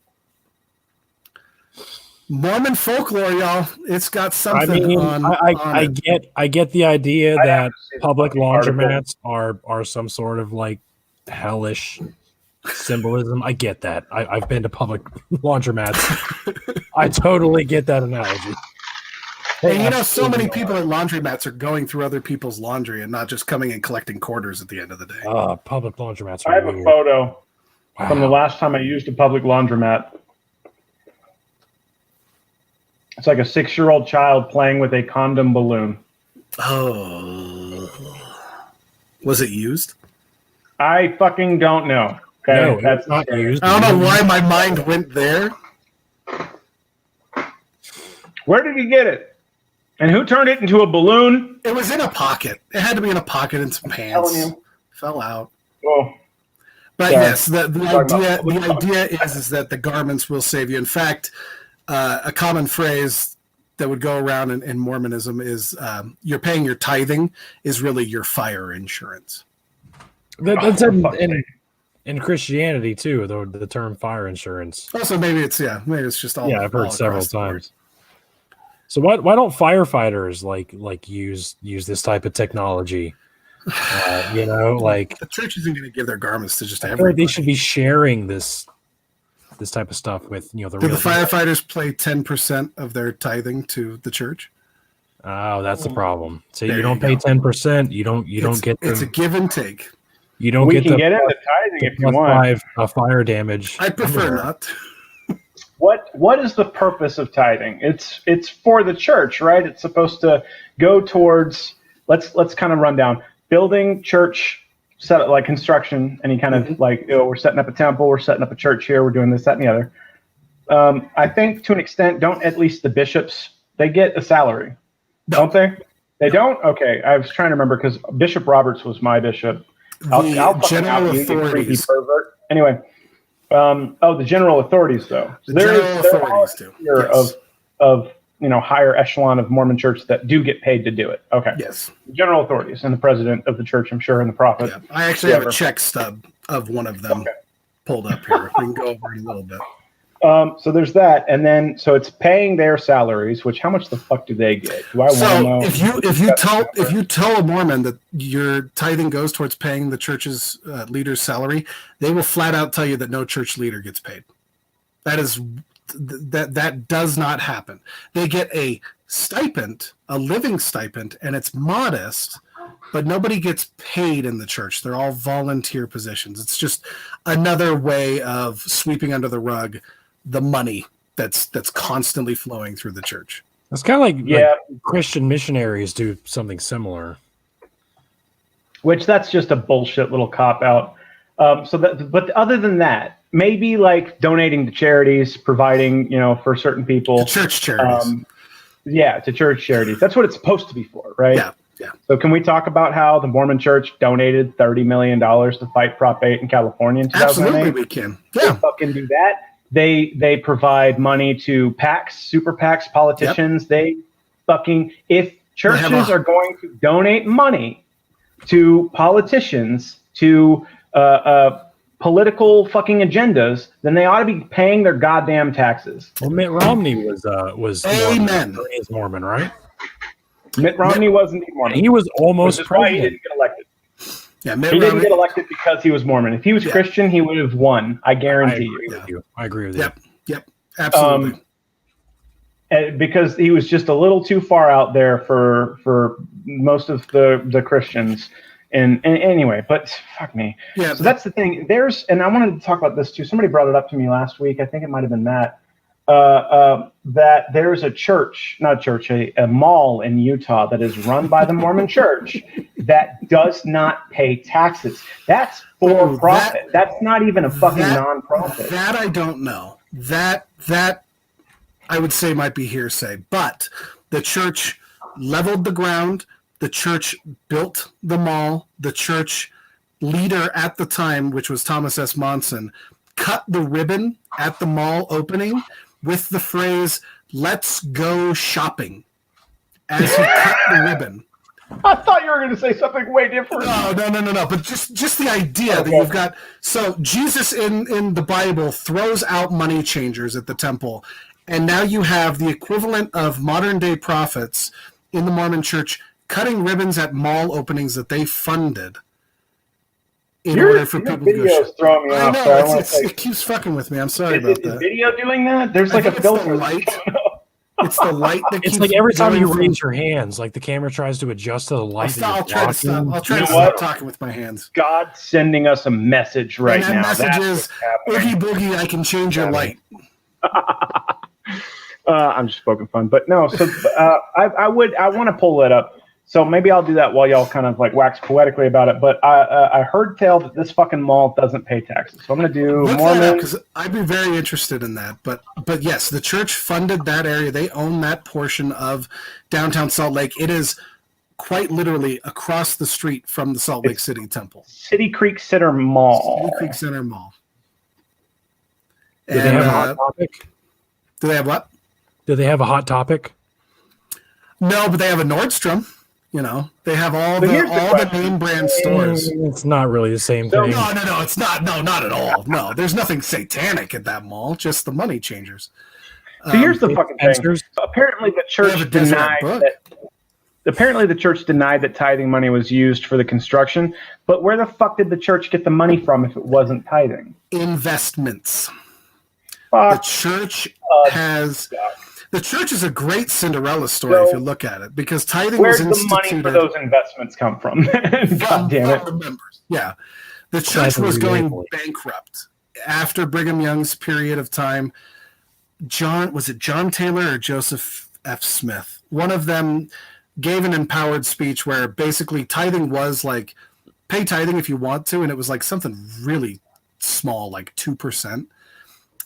Mormon folklore, y'all. It's got something on it. I get the idea that public laundromats are some sort of like hellish symbolism. I get that. I've been to public laundromats. I totally get that analogy. And you know, so many people at laundromats are going through other people's laundry and not just coming and collecting quarters at the end of the day. Public laundromats I are have weird. a photo from the Wow. last time I used a public laundromat. It's like a 6-year-old child playing with a condom balloon. Oh. Was it used? I fucking don't know. Okay, No, that's it's not used. I don't know why my mind went there. Where did he get it? And who turned it into a balloon? It was in a pocket. It had to be in a pocket in some Telling pants. you. Fell out. Oh, But Sorry. yes, the idea is that the garments will save you. In fact, a common phrase that would go around in Mormonism is you're paying your tithing is really your fire insurance. That's in Christianity too, though, the term fire insurance. Also, maybe it's just all. Yeah, I've heard all several across the board. times. So why don't firefighters like use this type of technology? You know, like The church isn't going to give their garments to just I feel like everybody. they should be sharing this type of stuff with the Do real the firefighters pay 10% of their tithing to the church? Oh, that's the problem. So There you don't you pay go. 10%. You don't get It's a give and take. you don't we get can the get into tithing the if you plus want. 5 fire damage. I prefer underwear. not. What is the purpose of tithing? It's for the church, right? It's supposed to go towards let's kind of run down building church set like construction, any kind of like we're setting up a temple, we're setting up a church here, we're doing this, that, and the other. I think to an extent, don't at least the bishops they get a salary, don't they? They don't. Okay, I was trying to remember because Bishop Roberts was my bishop. I'll fucking general out you, you creepy authorities. pervert. Anyway. The general authorities, though. So The general authorities do. Yes. Of higher echelon of Mormon church that do get paid to do it. Okay. Yes. The general authorities and the president of the church, I'm sure, and the prophet. Yeah. I actually have a Whoever. check stub of one of them Okay. pulled up here. We can go over it a little bit. So there's that, and then so it's paying their salaries. Which how much the fuck do they get? Do I want to So know? if you tell a Mormon that your tithing goes towards paying the church's leader's salary, they will flat out tell you that no church leader gets paid. That does not happen. They get a stipend, a living stipend, and it's modest, but nobody gets paid in the church. They're all volunteer positions. It's just another way of sweeping under the rug the money that's constantly flowing through the church. It's kind of like Yeah. Christian missionaries do something similar. Which that's just a bullshit little cop out. But other than that, maybe like donating to charities, providing for certain people. The church charities. To church charities. That's what it's supposed to be for, right? Yeah. So can we talk about how the Mormon Church donated $30 million to fight Prop 8 in California in 2008? Absolutely, we can. They Yeah. fucking do that. They provide money to PACs, super PACs, politicians. They fucking if churches are going to donate money to politicians to political fucking agendas, then they ought to be paying their goddamn taxes. Well, Mitt Romney was Amen. Mormon. He's Mormon, right? Mitt Romney wasn't Mormon. He was almost which is why he president. didn't get elected. Yeah, Mitt He didn't Romney. get elected because he was Mormon. If he was Christian, he would have won. I guarantee you. I agree with Yep. Absolutely. Because he was just a little too far out there for most of the Christians. And anyway, but fuck me. Yeah. So that's the thing. And I wanted to talk about this too. Somebody brought it up to me last week. I think it might have been Matt. That there's a mall in Utah that is run by the Mormon Church that does not pay taxes. That's for profit. That's not even a fucking nonprofit. That I don't know. That I would say might be hearsay. But the church leveled the ground. The church built the mall. The church leader at the time, which was Thomas S. Monson, cut the ribbon at the mall opening with the phrase, "Let's go shopping," as he cut the ribbon. I thought you were going to say something way different. No. But just the idea that you've got. So Jesus in the Bible throws out money changers at the temple, and now you have the equivalent of modern day prophets in the Mormon Church cutting ribbons at mall openings that they funded in order for people to go video's throwing me I off. know, So it keeps fucking with me. I'm sorry is about the that. video doing that? There's I like a think it's the filter. light. It's the light that It's keeps like every time going you from- raise your hands, like the camera tries to adjust to the light. I'll try to stop. I'll try You to know stop what? talking with my hands. God's sending us a message right And that now. message That's is, what's happening. Oogie Boogie, I can change your light. I'm just poking fun, but no. So I want to pull that up. So maybe I'll do that while y'all kind of like wax poetically about it. But I heard tell that this fucking mall doesn't pay taxes. So I'm going to do Look that up Mormon. because I'd be very interested in that. But yes, the church funded that area. They own that portion of downtown Salt Lake. It is quite literally across the street from the Salt Lake City Temple. City Creek Center Mall. City Creek Center Mall. Do they have a hot topic? Do they have what? Do they have a hot topic? No, but they have a Nordstrom. You know, they have all But the here's the question. name brand stores. It's not really the same So- thing. No, it's not. No, not at all. No, there's nothing satanic at that mall. Just the money changers. So here's the fucking thing. Spencer's? Apparently, the They church have a Deseret denied book. that. Apparently, the church denied that tithing money was used for the construction. But where the fuck did the church get the money from if it wasn't tithing? Investments. The Fuck. church has. God. The church is a great Cinderella story if you look at it, because tithing Where's was the money instituted for those investments come from? God damn it. from the members. Yeah, the church That's was going ridiculous. bankrupt after Brigham Young's period of time. John Taylor or Joseph F. Smith? One of them gave an empowered speech where basically tithing was like, pay tithing if you want to, and it was like something really small, like 2%,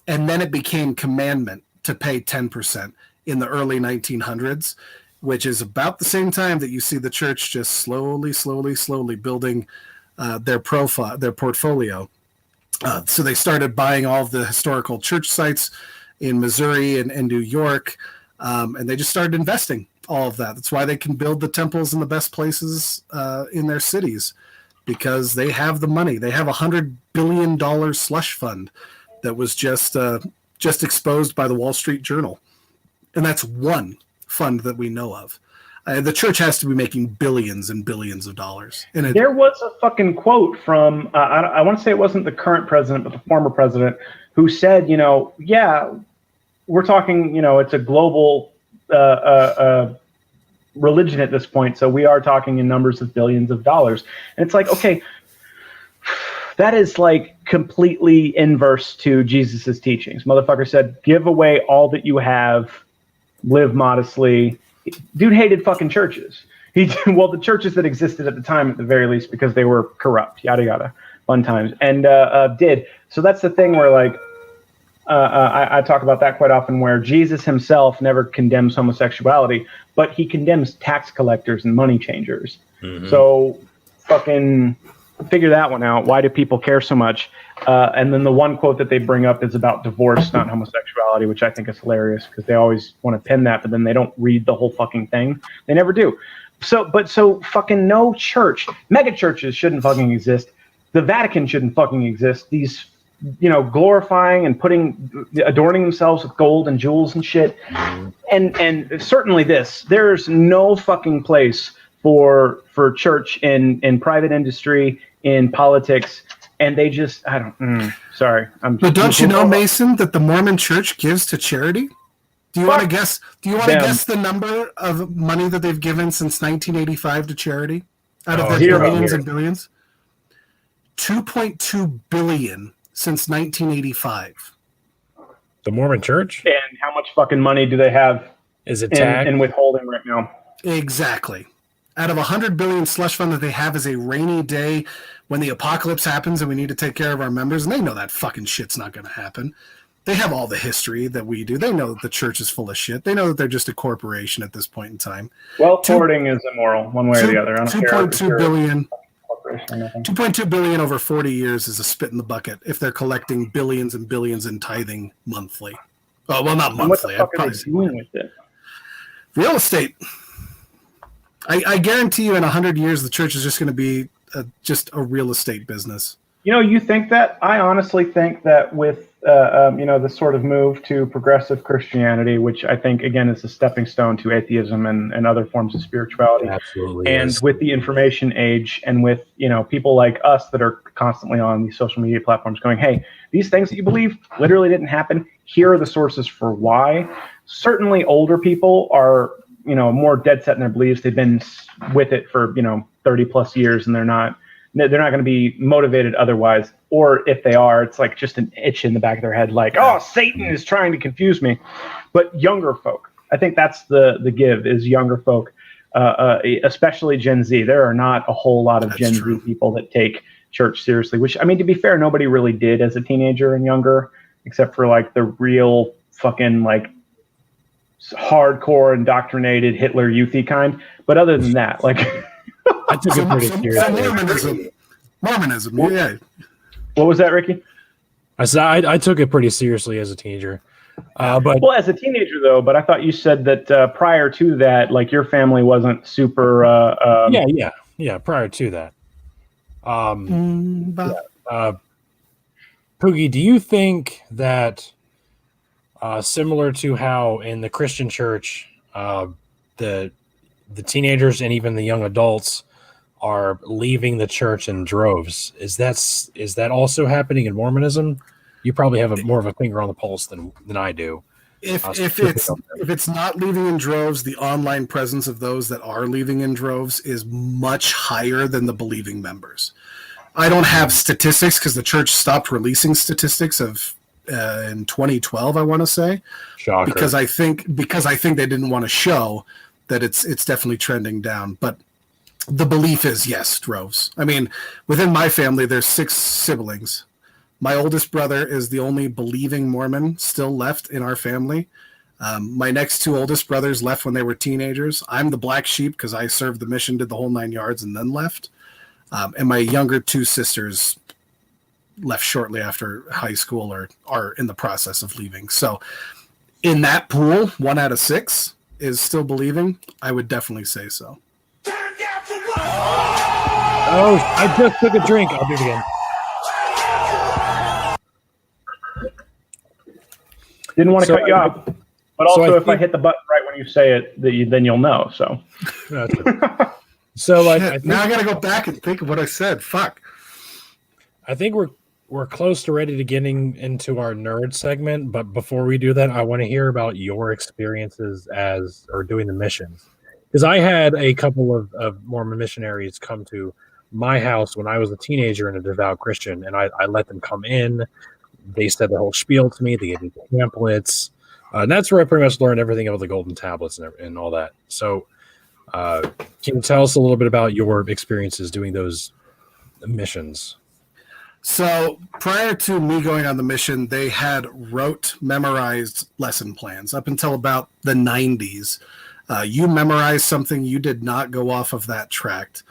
and then it became commandment to pay 10% in the early 1900s, which is about the same time that you see the church just slowly building their portfolio. So they started buying all of the historical church sites in Missouri and New York, and they just started investing all of that. That's why they can build the temples in the best places in their cities, because they have the money. They have $100 billion slush fund that was just exposed by the Wall Street Journal. And that's one fund that we know of. The church has to be making billions and billions of dollars. And There was a fucking quote from, I want to say it wasn't the current president, but the former president, who said, yeah, we're talking, it's a global religion at this point. So we are talking in numbers of billions of dollars. And it's like, okay, that is like completely inverse to Jesus's teachings. Motherfucker said, give away all that you have, live modestly. Dude hated fucking churches. Well, the churches that existed at the time, at the very least, because they were corrupt, yada yada, fun times, and did. So that's the thing where, like, I talk about that quite often, where Jesus himself never condemns homosexuality, but he condemns tax collectors and money changers. Mm-hmm. So fucking figure that one out. Why do people care so much? And then the one quote that they bring up is about divorce, not homosexuality, which I think is hilarious because they always want to pin that, but then they don't read the whole fucking thing. They never do. So fucking no church. Mega churches shouldn't fucking exist. The Vatican shouldn't fucking exist. These, glorifying and adorning themselves with gold and jewels and shit. And certainly there's no fucking place for church in private industry, in politics. And they just, sorry. But don't you know, Mason, that the Mormon Church gives to charity? Do you want to guess? Do you want to guess the number of money that they've given since 1985 to charity? Out of their billions and billions, 2.2 billion since 1985. The Mormon Church? And how much fucking money do they have? Is it tagged? in withholding right now? Exactly. Out of $100 billion slush fund that they have as a rainy day when the apocalypse happens and we need to take care of our members, and they know that fucking shit's not going to happen. They have all the history that we do. They know that the church is full of shit. They know that they're just a corporation at this point in time. Well, hoarding is immoral, one way or the other. I don't care. 2.2 billion. 2.2 billion over 40 years is a spit in the bucket if they're collecting billions and billions in tithing monthly. Oh, well, not monthly. What the fuck are they doing with it? Real estate. I guarantee you in 100 years, the church is just going to be just a real estate business. You think that? I honestly think that with this sort of move to progressive Christianity, which I think, again, is a stepping stone to atheism and other forms of spirituality. Absolutely. And is. with the information age and with, people like us that are constantly on these social media platforms going, hey, these things that you believe literally didn't happen. Here are the sources for why. Certainly older people are, more dead set in their beliefs. They've been with it for, 30 plus years, and they're not going to be motivated otherwise. Or if they are, it's like just an itch in the back of their head, like, oh, Satan is trying to confuse me. But younger folk, I think that's the give, is younger folk, especially Gen Z. There are not a whole lot of Gen Z people that take church seriously, which, I mean, to be fair, nobody really did as a teenager and younger, except for like the real fucking like hardcore indoctrinated Hitler youthy kind. But other than that, like I took it pretty seriously. Mormonism, yeah. What was that, Ricky? I said I took it pretty seriously as a teenager. But as a teenager though, but I thought you said that prior to that, like your family wasn't super. Yeah. Prior to that, Poogie, do you think that similar to how in the Christian church, the teenagers and even the young adults are leaving the church in droves, is that also happening in Mormonism? You probably have more of a finger on the pulse than I do. If it's not leaving in droves, the online presence of those that are leaving in droves is much higher than the believing members. I don't have statistics because the church stopped releasing statistics in 2012, I want to say. Shocker. Because I think they didn't want to show that it's definitely trending down. But the belief is, yes, droves. I mean, within my family, there's 6 siblings. My oldest brother is the only believing Mormon still left in our family. My next 2 oldest brothers left when they were teenagers. I'm the black sheep because I served the mission, did the whole 9 yards, and then left. And my younger 2 sisters left shortly after high school or are in the process of leaving. So in that pool, 1 out of 6 is still believing. I would definitely say so. Oh, I just took a drink. I'll do it again. Didn't want to cut you off, but also if I hit the button right when you say it, then you'll know. So, so like now I got to go back and think of what I said. Fuck. I think we're close to ready to getting into our nerd segment, but before we do that, I want to hear about your experiences doing the missions. Because I had a couple of Mormon missionaries come to my house when I was a teenager and a devout Christian, and I let them come in. They said the whole spiel to me. They gave me pamphlets. And that's where I pretty much learned everything about the golden tablets and all that. So can you tell us a little bit about your experiences doing those missions? So prior to me going on the mission, they had memorized lesson plans up until about the 90s. You memorized something, you did not go off of that tract.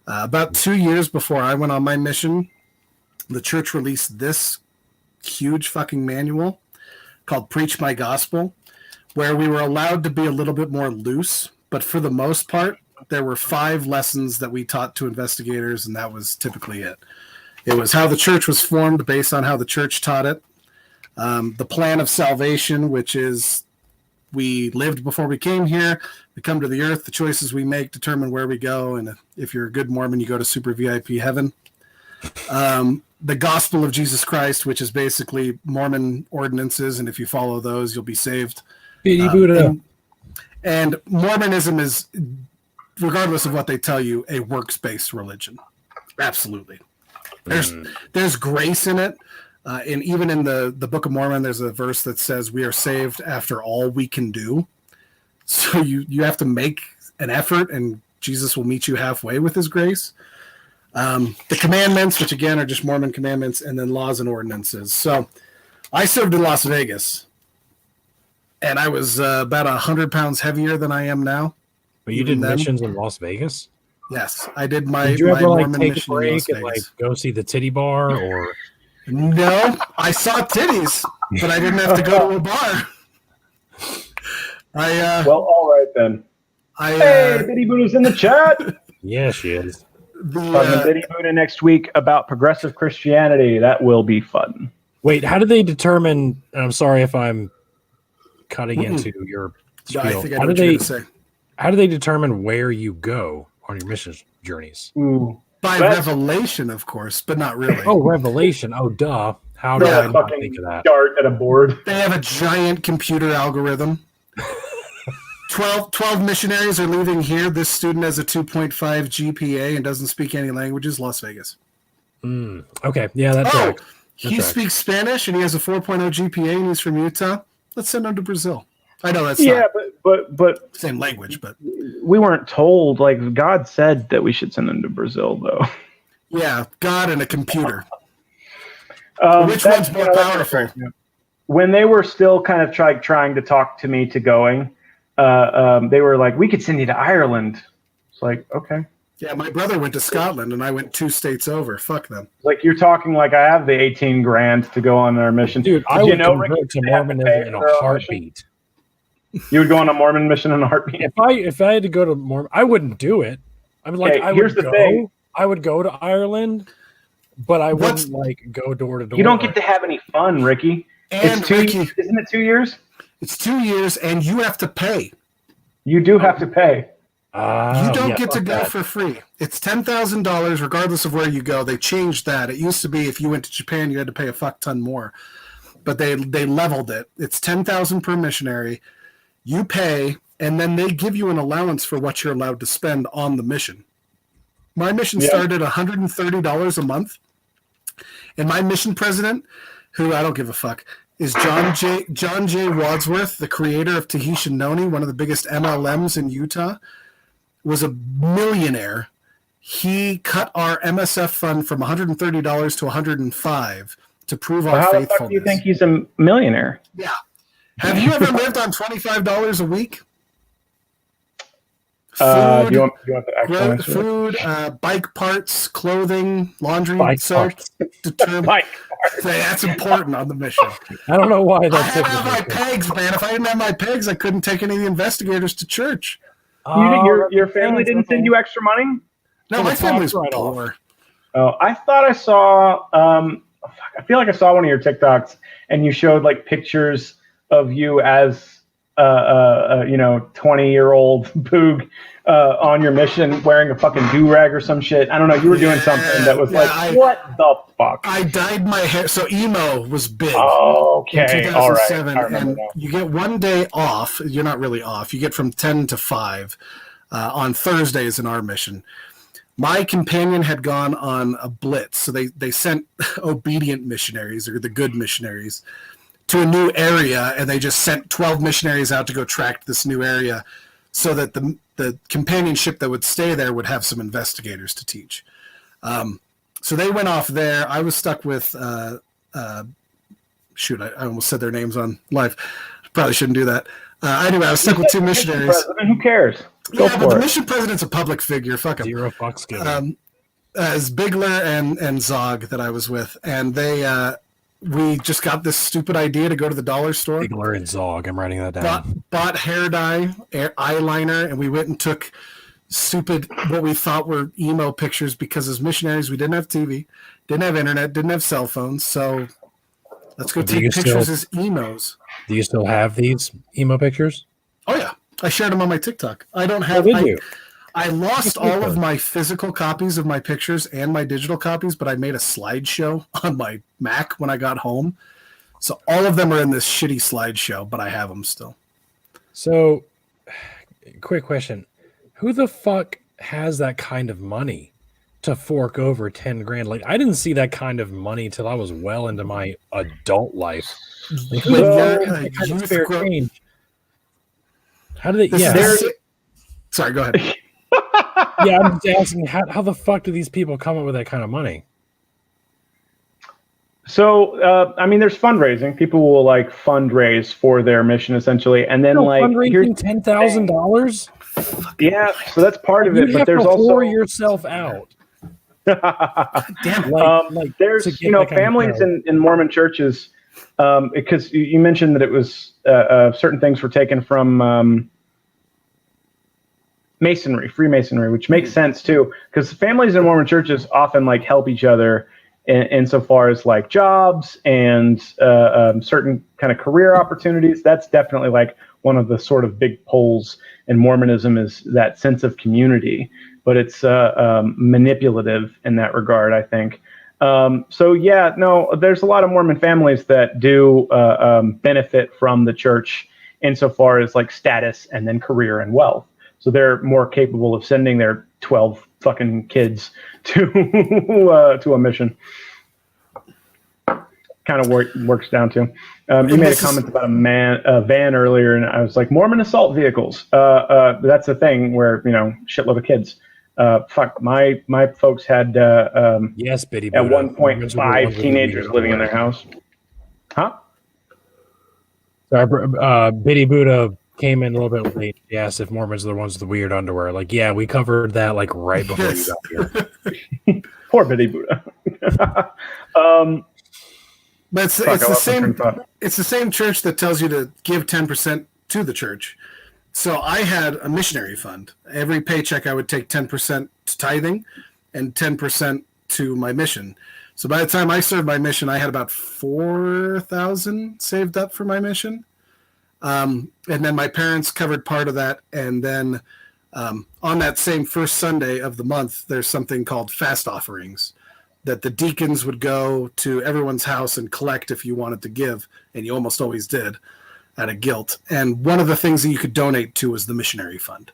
About 2 years before I went on my mission, the church released this huge fucking manual called Preach My Gospel, where we were allowed to be a little bit more loose, but for the most part, there were 5 lessons that we taught to investigators, and that was typically it. It was how the church was formed based on how the church taught it. The plan of salvation, which is we lived before we came here, we come to the earth, the choices we make determine where we go, and if you're a good Mormon, you go to super VIP heaven. The gospel of Jesus Christ, which is basically Mormon ordinances, and if you follow those, you'll be saved. And Mormonism is, regardless of what they tell you, a works-based religion. Absolutely. There's grace in it. And even in the Book of Mormon, there's a verse that says we are saved after all we can do. So you have to make an effort, and Jesus will meet you halfway with his grace. The commandments, which again are just Mormon commandments, and then laws and ordinances. So I served in Las Vegas, and I was about 100 pounds heavier than I am now. But you did missions in Las Vegas? Yes, I did my. Did you ever Mormon take a break and go see the titty bar or? No, I saw titties, but I didn't have to go to a bar. Well, all right then. Hey, Biddy Buddha's in the chat. Yeah, she is. Talking to Biddy Buddha next week about progressive Christianity. That will be fun. Wait, how do they determine? And I'm sorry if I'm cutting into your spiel. I think I know what you're going to say. How do they determine where you go on your mission journeys? Ooh. By revelation, of course, but not really. Oh, revelation. Oh, duh. How do I not think of that? Dart at a board. They have a giant computer algorithm. 12 missionaries are leaving here. This student has a 2.5 GPA and doesn't speak any languages. Las Vegas. Okay, yeah, that's right. He speaks Spanish and he has a 4.0 GPA and he's from Utah. Let's send him to Brazil. I know that's not but same language, but we weren't told. Like God said that we should send them to Brazil, though. Yeah, God and a computer. Which That's- one's more powerful? When they were still kind of trying to talk to me to going, they were like, "We could send you to Ireland." It's like, okay. Yeah, my brother went to Scotland and I went 2 states over. Fuck them. Like you're talking like I have the 18 grand to go on our mission. Dude, I would convert to Mormonism in a heartbeat. You would go on a Mormon mission in a heartbeat. If I had to go to Mormon, I wouldn't do it. I mean, like, Okay, I here's would the go. thing. I would go to Ireland, but I wouldn't like go door to door. You don't get to have any fun, Ricky. And It's 2 Ricky, isn't it 2 years? it's 2 years and you have to pay. You do have to pay. You don't get to go for free. It's $10,000 regardless of where you go. They changed that. It used to be if you went to Japan, you had to pay a fuck ton more. But they leveled it. It's $10,000 per missionary. You pay, and then they give you an allowance for what you're allowed to spend on the mission. My mission started at $130 a month. And my mission president, who I don't give a fuck, is John J. Wadsworth, the creator of Tahitian Noni, one of the biggest MLMs in Utah, was a millionaire. He cut our MSF fund from $130 to $105 to prove our How the faithfulness. fuck do you think he's a millionaire? Yeah. Have you ever lived on $25 a week? Do you want the actual answer? Food, bike parts, clothing, laundry, Bike soap, parts. determined. Bike That's important on the mission. I don't know why I that's had to have my different. pegs, man. If I didn't have my pegs, I couldn't take any of the investigators to church. Your family didn't send you extra money? No, So my the family's tax write-off. poor. Oh, I thought I saw. I feel like I saw one of your TikToks, and you showed like pictures of you as 20-year-old Poog on your mission wearing a fucking do-rag or some shit. I don't know. You were doing something that was what the fuck? I dyed my hair. So emo was big. Okay, in all right. 2007, I remember and now. you get 1 day off. You're not really off. You get from 10 to 5 on Thursdays in our mission. My companion had gone on a blitz, so they sent obedient missionaries, or the good missionaries, to a new area, and they just sent 12 missionaries out to go track this new area so that the companionship that would stay there would have some investigators to teach. So they went off there. I was stuck with, I almost said their names on live. Probably shouldn't do that. Anyway, I was stuck with 2 missionaries. Who cares? Go Yeah, but for the it. mission president's a public figure. Fuck him. Zero fucks given. As Bigler and Zog that I was with, and they we just got this stupid idea to go to the dollar store. Bigler and Zog. I'm writing that down. Bought hair dye, eyeliner, and we went and took stupid what we thought were emo pictures because as missionaries we didn't have TV, didn't have internet, didn't have cell phones, so let's go take pictures as emos. Do you still have these emo pictures? Oh yeah, I shared them on my TikTok. I don't have. Did you? I lost all of my physical copies of my pictures and my digital copies, but I made a slideshow on my Mac when I got home. So all of them are in this shitty slideshow, but I have them still. So, quick question. Who the fuck has that kind of money to fork over 10 grand? Like, I didn't see that kind of money till I was well into my adult life. Like, who the fuck has that kind of spare change? How do they? Sorry, go ahead. Yeah, I'm just asking, how the fuck do these people come up with that kind of money? So, I mean, there's fundraising. People will like fundraise for their mission essentially, and then fundraising $10,000. Yeah, so that's part of it. You but have there's to also whore yourself out. Damn, there's families in Mormon churches because you mentioned that it was certain things were taken from Freemasonry, which makes sense too, because families in Mormon churches often like help each other insofar as like jobs and certain kind of career opportunities. That's definitely like one of the sort of big pulls in Mormonism is that sense of community, but it's manipulative in that regard, I think. So yeah, no, there's a lot of Mormon families that do benefit from the church insofar as like status and then career and wealth. So they're more capable of sending their 12 fucking kids to a mission. Kind of works down to. You made a comment about a van earlier, and I was like, Mormon assault vehicles. That's a thing where, you know, shitload of kids. Fuck, my folks had yes, Biddy at Buddha. one point 5 teenagers living in their house. Huh? Sorry, Biddy Buddha came in a little bit late. He asked if Mormons are the ones with the weird underwear. Like, yeah, we covered that like right before you got here. Poor Biddy Buddha. But it's the same. It's the same church that tells you to give 10% to the church. So I had a missionary fund. Every paycheck, I would take 10% to tithing, and 10% to my mission. So by the time I served my mission, I had about 4,000 saved up for my mission. And then my parents covered part of that. And then on that same first Sunday of the month, there's something called fast offerings that the deacons would go to everyone's house and collect if you wanted to give. And you almost always did out of guilt. And one of the things that you could donate to was the missionary fund.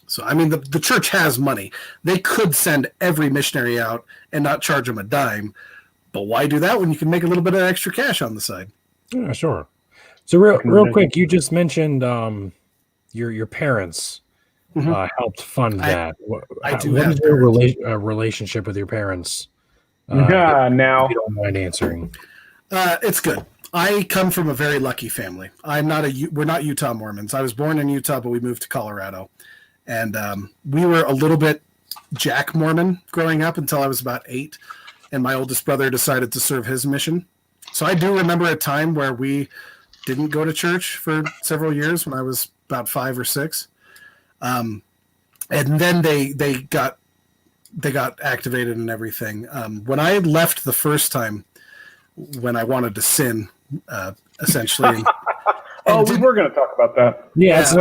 So, I mean, the church has money. They could send every missionary out and not charge them a dime. But why do that when you can make a little bit of extra cash on the side? Yeah, sure. So real quick, you just mentioned your parents helped fund that. What is your relationship with your parents? Now, if you don't mind answering. It's good. I come from a very lucky family. We're not Utah Mormons. I was born in Utah, but we moved to Colorado. And we were a little bit Jack Mormon growing up until I was about 8. And my oldest brother decided to serve his mission. So I do remember a time where we didn't go to church for several years when I was about 5 or 6. And then they got activated and everything. When I left the first time, when I wanted to sin, essentially. We were going to talk about that. Yeah, it's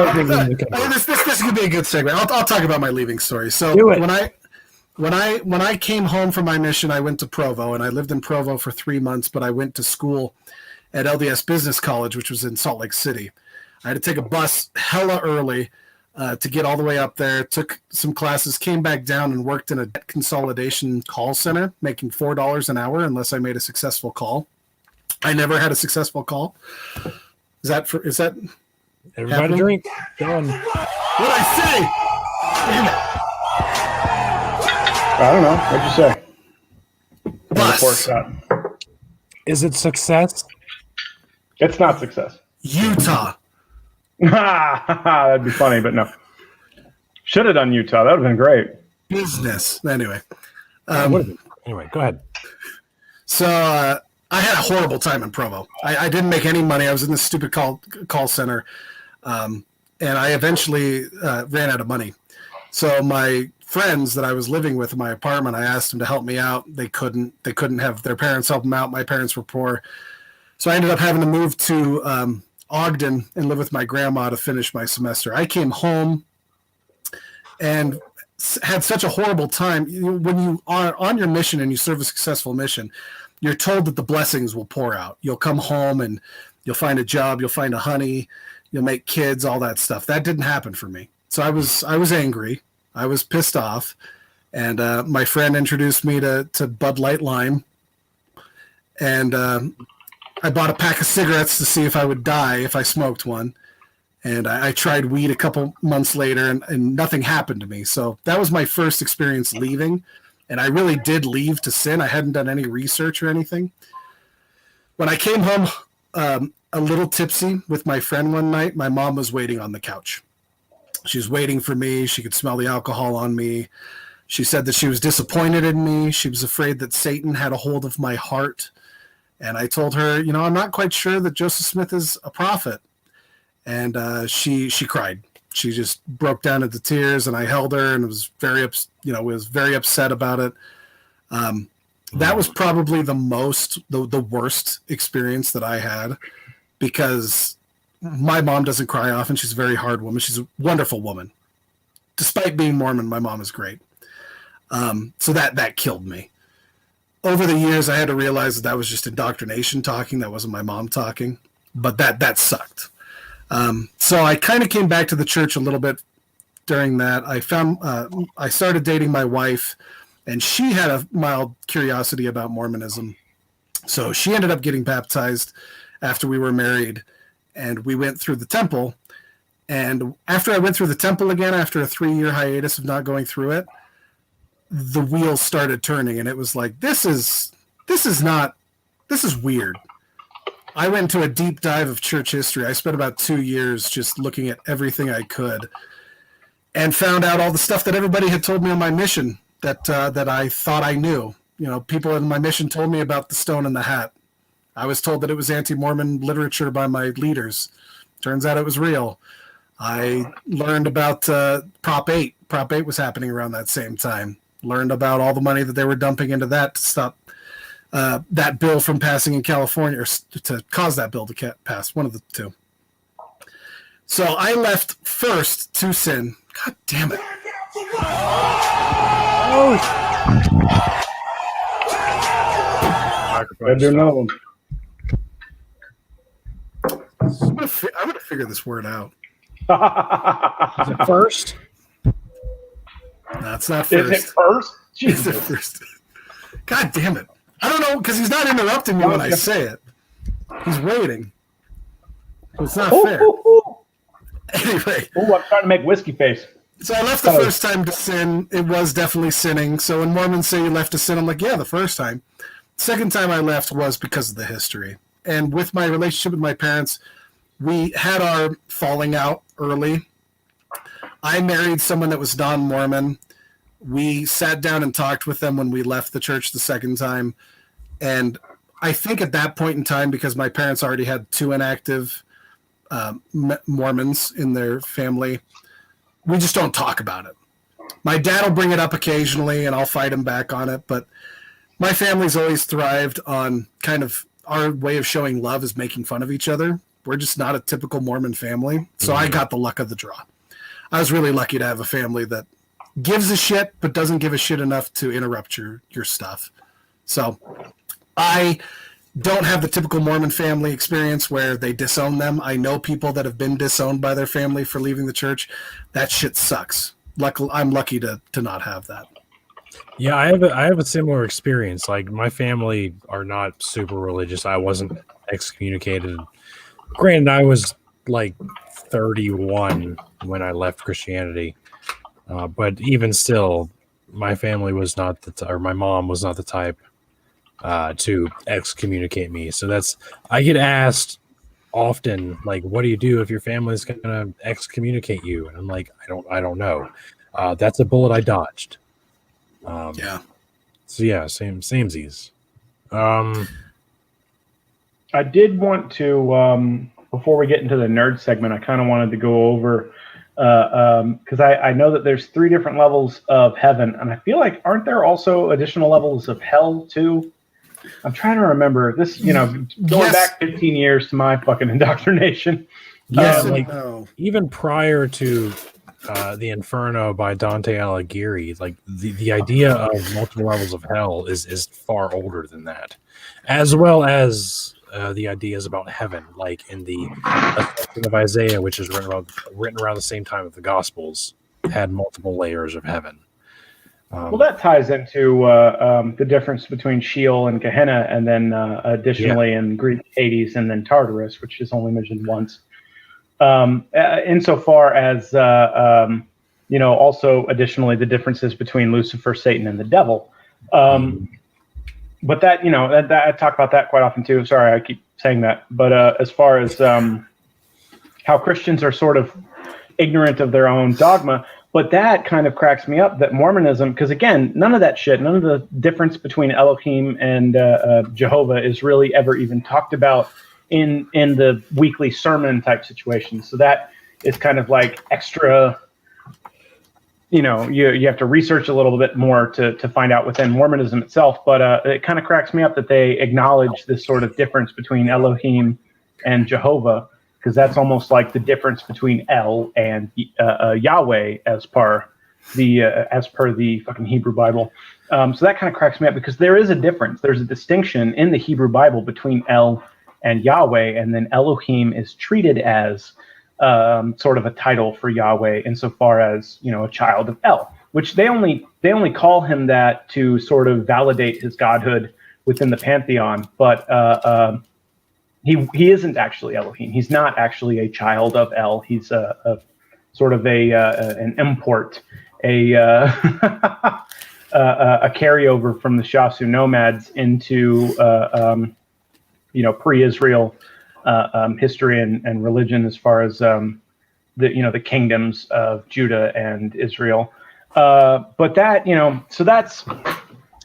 this could be a good segment. I'll talk about my leaving story. So when I came home from my mission, I went to Provo, and I lived in Provo for 3 months. But I went to school at LDS Business College, which was in Salt Lake City. I had to take a bus hella early to get all the way up there. Took some classes, came back down, and worked in a debt consolidation call center, making $4 an hour unless I made a successful call. I never had a successful call. Is that everybody happening? drink? Done. What'd I say? Damn it. I don't know. What'd you say? Bus. Is it success? It's not success. Utah. That'd be funny, but no. Should have done Utah. That would have been great. Business. Anyway. Anyway, go ahead. So I had a horrible time in Provo. I didn't make any money. I was in this stupid call center, and I eventually ran out of money. So my friends that I was living with in my apartment, I asked them to help me out. They couldn't have their parents help them out. My parents were poor. So I ended up having to move to Ogden and live with my grandma to finish my semester. I came home and had such a horrible time. When you are on your mission and you serve a successful mission, you're told that the blessings will pour out. You'll come home and you'll find a job, you'll find a honey, you'll make kids, all that stuff. That didn't happen for me. So I was angry. I was pissed off. And my friend introduced me to Bud Light Lime. And I bought a pack of cigarettes to see if I would die if I smoked one. And I tried weed a couple months later, and nothing happened to me. So that was my first experience leaving. And I really did leave to sin. I hadn't done any research or anything. When I came home a little tipsy with my friend one night, my mom was waiting on the couch. She was waiting for me. She could smell the alcohol on me. She said that she was disappointed in me. She was afraid that Satan had a hold of my heart. And I told her, I'm not quite sure that Joseph Smith is a prophet. And she cried. She just broke down into tears, and I held her and was very upset about it. That was probably the worst experience that I had, because my mom doesn't cry often. She's a very hard woman. She's a wonderful woman. Despite being Mormon, my mom is great. So that killed me. Over the years, I had to realize that was just indoctrination talking. That wasn't my mom talking. But that sucked. So I kind of came back to the church a little bit during that. I started dating my wife, and she had a mild curiosity about Mormonism. So she ended up getting baptized after we were married, and we went through the temple. And after I went through the temple again, after a 3-year hiatus of not going through it, the wheels started turning, and it was like, this is weird. I went into a deep dive of church history. I spent about 2 years just looking at everything I could, and found out all the stuff that everybody had told me on my mission that I thought I knew. You know, people in my mission told me about the stone in the hat. I was told that it was anti-Mormon literature by my leaders. Turns out it was real. I learned about Prop 8. Prop 8 was happening around that same time. Learned about all the money that they were dumping into that to stop that bill from passing in California, or to cause that bill to pass, one of the two. So I left first to sin. God damn it. I do know. I'm gonna figure this word out. Is it first? No, it's not first. Is it first? Is it first? God damn it. I don't know, because he's not interrupting me when I say it. He's waiting. So it's not fair. Anyway. Oh, I'm trying to make whiskey face. So I left the first time to sin. It was definitely sinning. So when Mormons say you left to sin, I'm like, yeah, the first time. Second time I left was because of the history. And with my relationship with my parents, we had our falling out early. I married someone that was non-Mormon. We sat down and talked with them when we left the church the second time. And I think at that point in time, because my parents already had 2 inactive Mormons in their family, we just don't talk about it. My dad will bring it up occasionally, and I'll fight him back on it. But my family's always thrived on kind of our way of showing love is making fun of each other. We're just not a typical Mormon family. So I got the luck of the draw. I was really lucky to have a family that gives a shit, but doesn't give a shit enough to interrupt your stuff. So I don't have the typical Mormon family experience where they disown them. I know people that have been disowned by their family for leaving the church. That shit sucks. I'm lucky to not have that. Yeah, I have a similar experience. Like, my family are not super religious. I wasn't excommunicated. Granted, I was like 31 when I left Christianity. But even still, my family was not or my mom was not the type to excommunicate me. So I get asked often, like, what do you do if your family's going to excommunicate you? And I'm like, I don't know. That's a bullet I dodged. Yeah. So yeah, samesies. I did want to, before we get into the nerd segment, I kind of wanted to go over, because I know that there's 3 different levels of heaven, and I feel like, aren't there also additional levels of hell too? I'm trying to remember this, going back 15 years to my fucking indoctrination. Yeah, even prior to the Inferno by Dante Alighieri, like the idea of multiple levels of hell is far older than that, as well as the ideas about heaven, like in the Ascension of Isaiah, which is written around the same time as the Gospels, had multiple layers of heaven. Well, that ties into the difference between Sheol and Gehenna, and then additionally in Greek Hades, and then Tartarus, which is only mentioned once. Insofar as also additionally the differences between Lucifer, Satan, and the devil. But that, that I talk about that quite often too. Sorry, I keep saying that. But as far as how Christians are sort of ignorant of their own dogma, but that kind of cracks me up, that Mormonism, because again, none of that shit, none of the difference between Elohim and Jehovah is really ever even talked about in the weekly sermon type situation. So that is kind of like extra you have to research a little bit more to find out within Mormonism itself. But it kind of cracks me up that they acknowledge this sort of difference between Elohim and Jehovah, because that's almost like the difference between El and Yahweh as per the fucking Hebrew Bible. So that kind of cracks me up, because there is a difference. There's a distinction in the Hebrew Bible between El and Yahweh, and then Elohim is treated as sort of a title for Yahweh insofar as, a child of El, which they only call him that to sort of validate his godhood within the pantheon. But he isn't actually Elohim. He's not actually a child of El. He's a sort of an import, a carryover from the Shasu nomads into pre-Israel history and religion, as far as the kingdoms of Judah and Israel. But that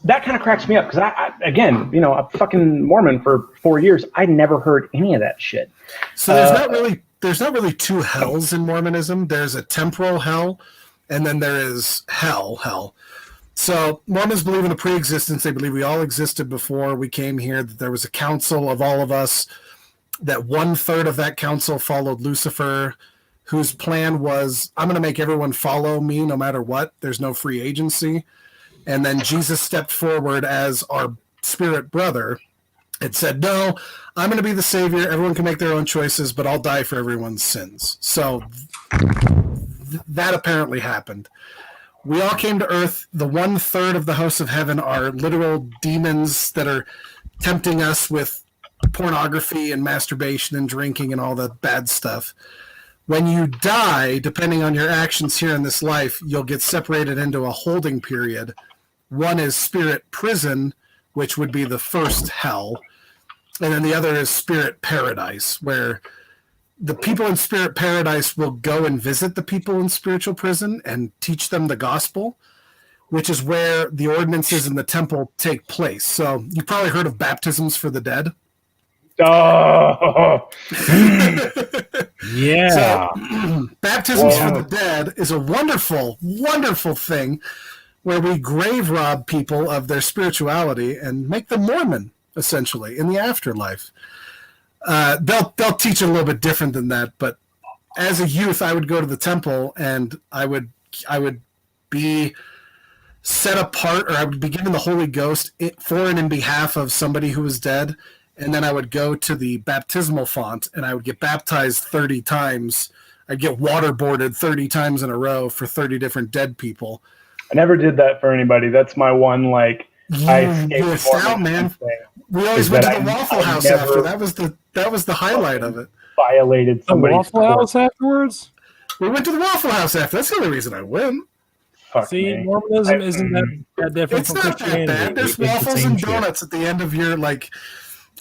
that kind of cracks me up, because I again, a fucking Mormon for 4 years, I never heard any of that shit. So there's not really two hells in Mormonism. There's a temporal hell, and then there is hell. So Mormons believe in a pre-existence. They believe we all existed before we came here, that there was a council of all of us, that 1/3 of that council followed Lucifer, whose plan was, I'm going to make everyone follow me no matter what. There's no free agency. And then Jesus stepped forward as our spirit brother and said, no, I'm going to be the savior. Everyone can make their own choices, but I'll die for everyone's sins. So that apparently happened. We all came to earth. The 1/3 of the hosts of heaven are literal demons that are tempting us with pornography and masturbation and drinking and all that bad stuff. When you die, depending on your actions here in this life, you'll get separated into a holding period. One is spirit prison, which would be the first hell. And then the other is spirit paradise, where the people in spirit paradise will go and visit the people in spiritual prison and teach them the gospel, which is where the ordinances in the temple take place. So you've probably heard of baptisms for the dead. Oh, yeah. So, baptisms for the dead is a wonderful, wonderful thing where we grave rob people of their spirituality and make them Mormon, essentially, in the afterlife. They'll teach a little bit different than that, but as a youth, I would go to the temple and I would be set apart, or I would be given the Holy Ghost for and in behalf of somebody who was dead. And then I would go to the baptismal font and I would get baptized 30 times. I'd get waterboarded 30 times in a row for 30 different dead people. I never did that for anybody. That's my one, like, I missed out, man. We always went to the Waffle House after. That was the highlight of it. Violated somebody's Waffle House afterwards? We went to the Waffle House after. That's the only reason I went. See, Mormonism isn't that different it's from not Christianity. That bad. There's waffles and donuts at the end of your, like,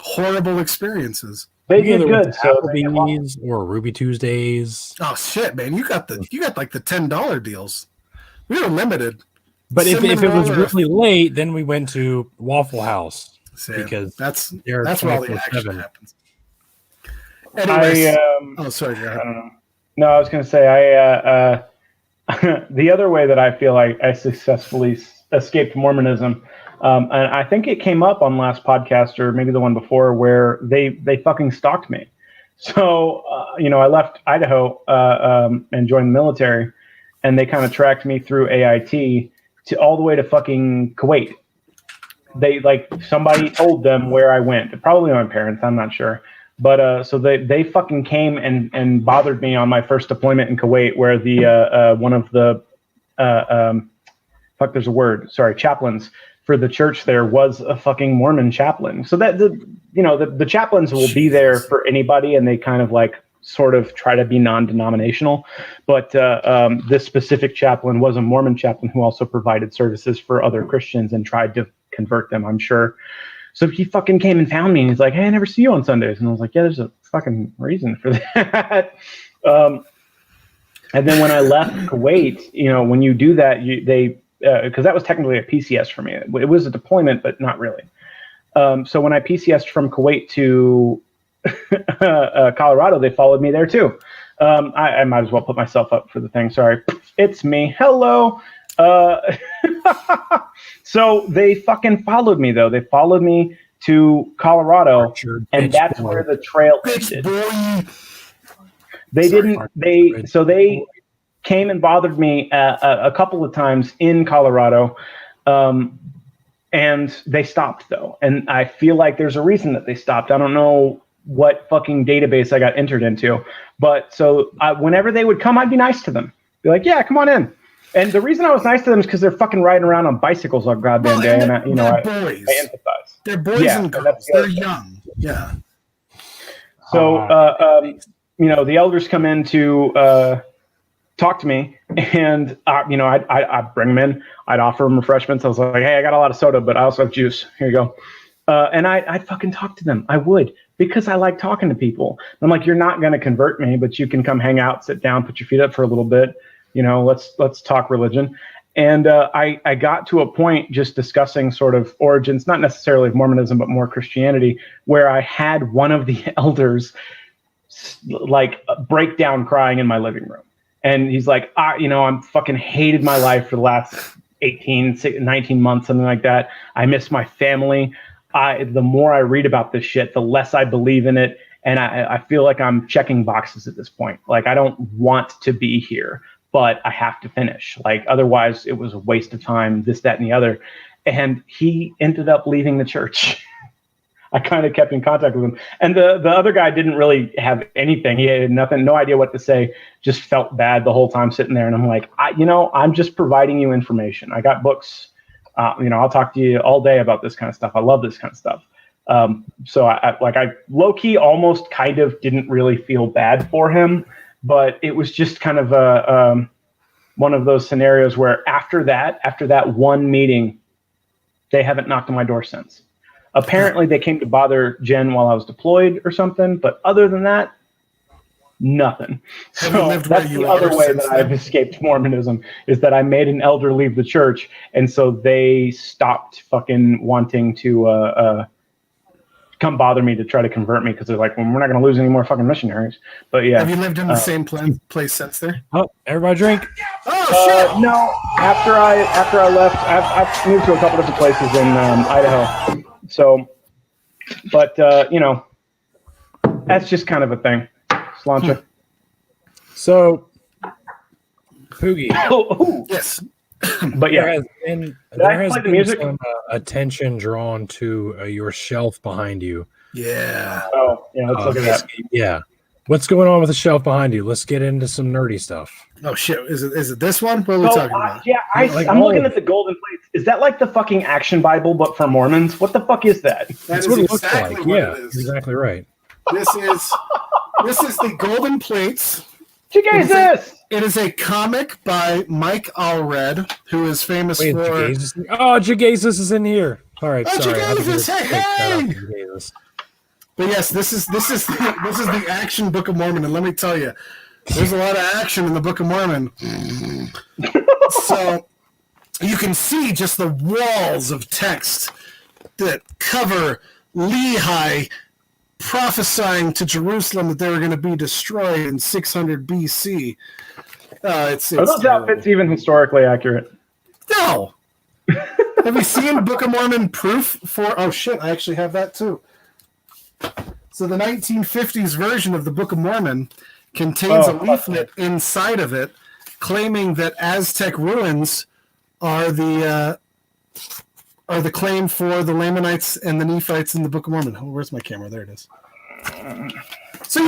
horrible experiences. They get good. So Applebee's or Ruby Tuesdays. Oh shit, man! You got like the $10 deals. We were limited. But if it was really late, then we went to Waffle House. Because that's where all the action happens. Anyways, sorry, I don't know. No, I was going to say the other way that I feel like I successfully escaped Mormonism, and I think it came up on last podcast or maybe the one before, where they fucking stalked me. So I left Idaho and joined the military, and they kind of tracked me through AIT to all the way to fucking Kuwait. They somebody told them where I went. Probably my parents, I'm not sure. But so they fucking came and bothered me on my first deployment in Kuwait, where the one of the chaplains for the church there was a fucking Mormon chaplain. So that the chaplains will be there for anybody, and they kind of sort of try to be non-denominational. But this specific chaplain was a Mormon chaplain who also provided services for other Christians and tried to convert them, I'm sure. So he fucking came and found me, and he's like, "Hey, I never see you on Sundays." And I was like, "Yeah, there's a fucking reason for that." And then when I left Kuwait, when you do that, because that was technically a PCS for me. It was a deployment, but not really. So when I PCS'd from Kuwait to Colorado, they followed me there too. I might as well put myself up for the thing. Sorry. It's me. Hello. So they fucking followed me, though. They followed me to Colorado, Archer, and bitch that's boy. where the trail Bitch ended. boy. They Sorry. didn't. They came and bothered me a couple of times in Colorado, and they stopped, though. And I feel like there's a reason that they stopped. I don't know what fucking database I got entered into, but so whenever they would come, I'd be nice to them. Be like, yeah, come on in. And the reason I was nice to them is because they're fucking riding around on bicycles all goddamn day, and I boys. empathize. They're boys and girls. They're young. Yeah. So, the elders come in to talk to me, and I'd bring them in. I'd offer them refreshments. I was like, hey, I got a lot of soda, but I also have juice. Here you go. And I'd fucking talk to them. I would, because I like talking to people. I'm like, you're not going to convert me, but you can come hang out, sit down, put your feet up for a little bit. Let's talk religion. And I got to a point just discussing sort of origins, not necessarily of Mormonism, but more Christianity, where I had one of the elders like break down crying in my living room. And he's like, I'm fucking hated my life for the last 19 months, something like that. I miss my family. The more I read about this shit, the less I believe in it. And I feel like I'm checking boxes at this point. Like, I don't want to be here, but I have to finish. Like, otherwise it was a waste of time, this, that, and the other. And he ended up leaving the church. I kind of kept in contact with him. And the other guy didn't really have anything. He had nothing, no idea what to say, just felt bad the whole time sitting there. And I'm like, I'm just providing you information. I got books. I'll talk to you all day about this kind of stuff. I love this kind of stuff. So I low-key almost kind of didn't really feel bad for him, but it was just kind of one of those scenarios where after that one meeting, they haven't knocked on my door since. Apparently they came to bother Jen while I was deployed or something, but other than that, nothing. So that's the other way that I've escaped Mormonism, is that I made an elder leave the church, and so they stopped fucking wanting to come bother me to try to convert me, because they're like, well, we're not going to lose any more fucking missionaries. But yeah. Have you lived in the same place since there? Oh, everybody drink. Oh shit! No. After I left, I've moved to a couple different places in Idaho. So, but that's just kind of a thing. Slancha. So, Poogie. Oh. Yes. But yeah, there has been some attention drawn to your shelf behind you. Yeah. Oh, yeah. Let's look at that. Yeah. What's going on with the shelf behind you? Let's get into some nerdy stuff. Oh shit! Is it this one? What are we talking about? Yeah, I'm looking at the golden plates. Is that like the fucking action Bible, but for Mormons? What the fuck is that? That's what it looks like. Yeah, exactly right. This is the golden plates. Jesus! It is a comic by Mike Allred, who is famous for. Jagazus is in here. All right, sorry. Jagazus, hey! But yes, this is the action Book of Mormon, and let me tell you, there's a lot of action in the Book of Mormon. So you can see just the walls of text that cover Lehi prophesying to Jerusalem that they were going to be destroyed in 600 BC. Are those outfits even historically accurate? No. Have you seen Book of Mormon proof for? Oh shit! I actually have that too. So the 1950s version of the Book of Mormon contains a leaflet inside of it claiming that Aztec ruins are the claim for the Lamanites and the Nephites in the Book of Mormon. Oh, where's my camera? There it is. So,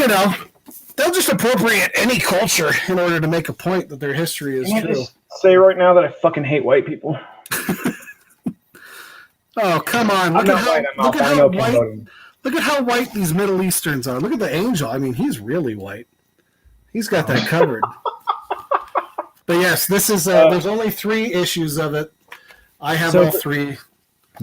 they'll just appropriate any culture in order to make a point that their history is true. Just say right now that I fucking hate white people. Oh, come on. Look at how white these Middle Easterns are. Look at the angel. I mean, he's really white. He's got that covered. But yes, this is there's only 3 issues of it. I have all 3.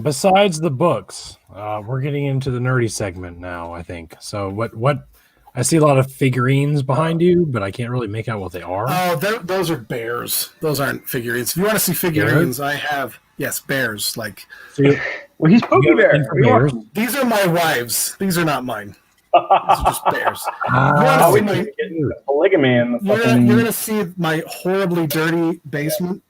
Besides the books, we're getting into the nerdy segment now, I think. So what I see a lot of figurines behind you, but I can't really make out what they are. Oh, those are bears. Those aren't figurines. If you want to see figurines, I have bears. Like, well, he's Poogibear. These are my wives. These are not mine. are just bears. We need to get into polygamy in the fucking... You're gonna see my horribly dirty basement,